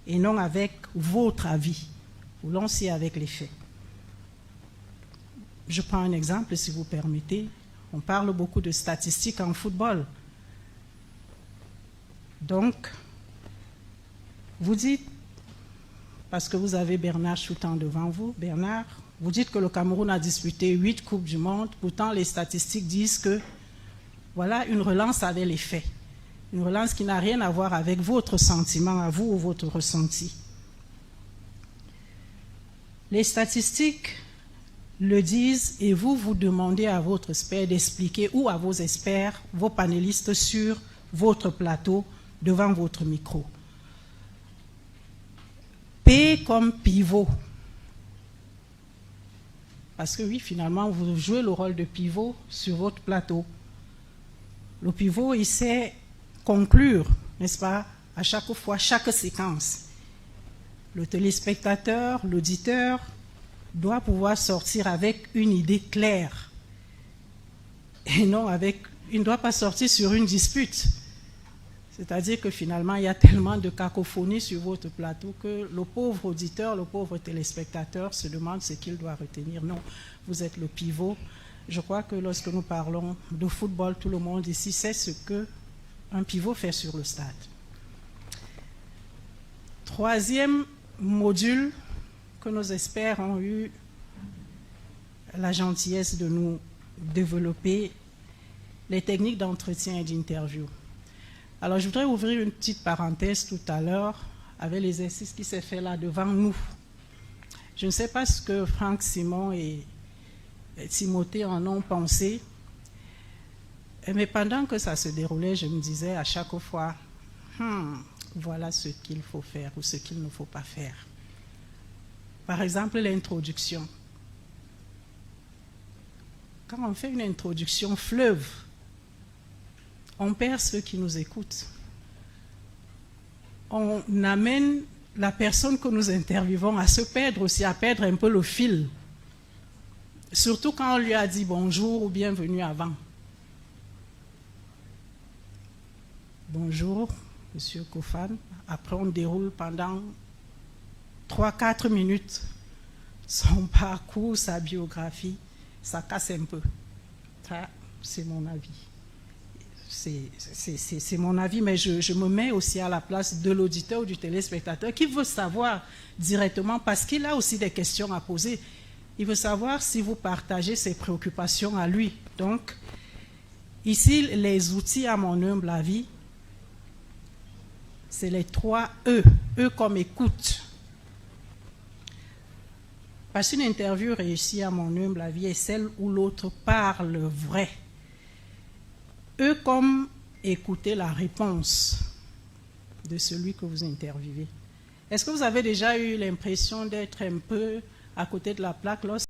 et non avec votre avis. Voulons-y avec les faits. Je prends un exemple, si vous permettez. On parle beaucoup de statistiques en football. Donc, vous dites, parce que vous avez Bernard Choutan devant vous, Bernard, vous dites que le Cameroun a disputé 8 Coupes du Monde, pourtant les statistiques disent que, voilà, une relance avait les faits. Une relance qui n'a rien à voir avec votre sentiment à vous ou votre ressenti. Les statistiques le disent et vous, vous demandez à votre expert d'expliquer ou à vos experts, vos panélistes sur votre plateau devant votre micro. P comme pivot. Parce que oui, finalement, vous jouez le rôle de pivot sur votre plateau. Le pivot, il sait conclure, n'est-ce pas, à chaque fois, chaque séquence. Le téléspectateur, l'auditeur, doit pouvoir sortir avec une idée claire. Et non avec, il ne doit pas sortir sur une dispute. C'est-à-dire que finalement, il y a tellement de cacophonie sur votre plateau que le pauvre auditeur, le pauvre téléspectateur se demande ce qu'il doit retenir. Non, vous êtes le pivot. Je crois que lorsque nous parlons de football, tout le monde ici sait ce qu'un pivot fait sur le stade. Troisième module que nos experts ont eu la gentillesse de nous développer, les techniques d'entretien et d'interview. Alors, je voudrais ouvrir une petite parenthèse tout à l'heure avec l'exercice qui s'est fait là devant nous, Je ne sais pas ce que Franck Simon et Timothée en ont pensé, mais pendant que ça se déroulait, je me disais à chaque fois, voilà ce qu'il faut faire ou ce qu'il ne faut pas faire. Par exemple, l'introduction. Quand on fait une introduction fleuve, on perd ceux qui nous écoutent. On amène la personne que nous interviewons à se perdre aussi, à perdre un peu le fil. Surtout quand on lui a dit bonjour ou bienvenue avant. Bonjour, Monsieur Kofane. Après, on déroule pendant 3-4 minutes son parcours, sa biographie. Ça casse un peu. Ça, c'est mon avis. C'est mon avis, mais je me mets aussi à la place de l'auditeur ou du téléspectateur qui veut savoir directement, parce qu'il a aussi des questions à poser. Il veut savoir si vous partagez ses préoccupations à lui. Donc, ici, les outils, à mon humble avis, c'est les 3 E. E comme écoute. Parce qu'une interview réussie, à mon humble avis, est celle où l'autre parle vrai. E comme écouter la réponse de celui que vous interviewez. Est-ce que vous avez déjà eu l'impression d'être un peu à côté de la plaque lorsque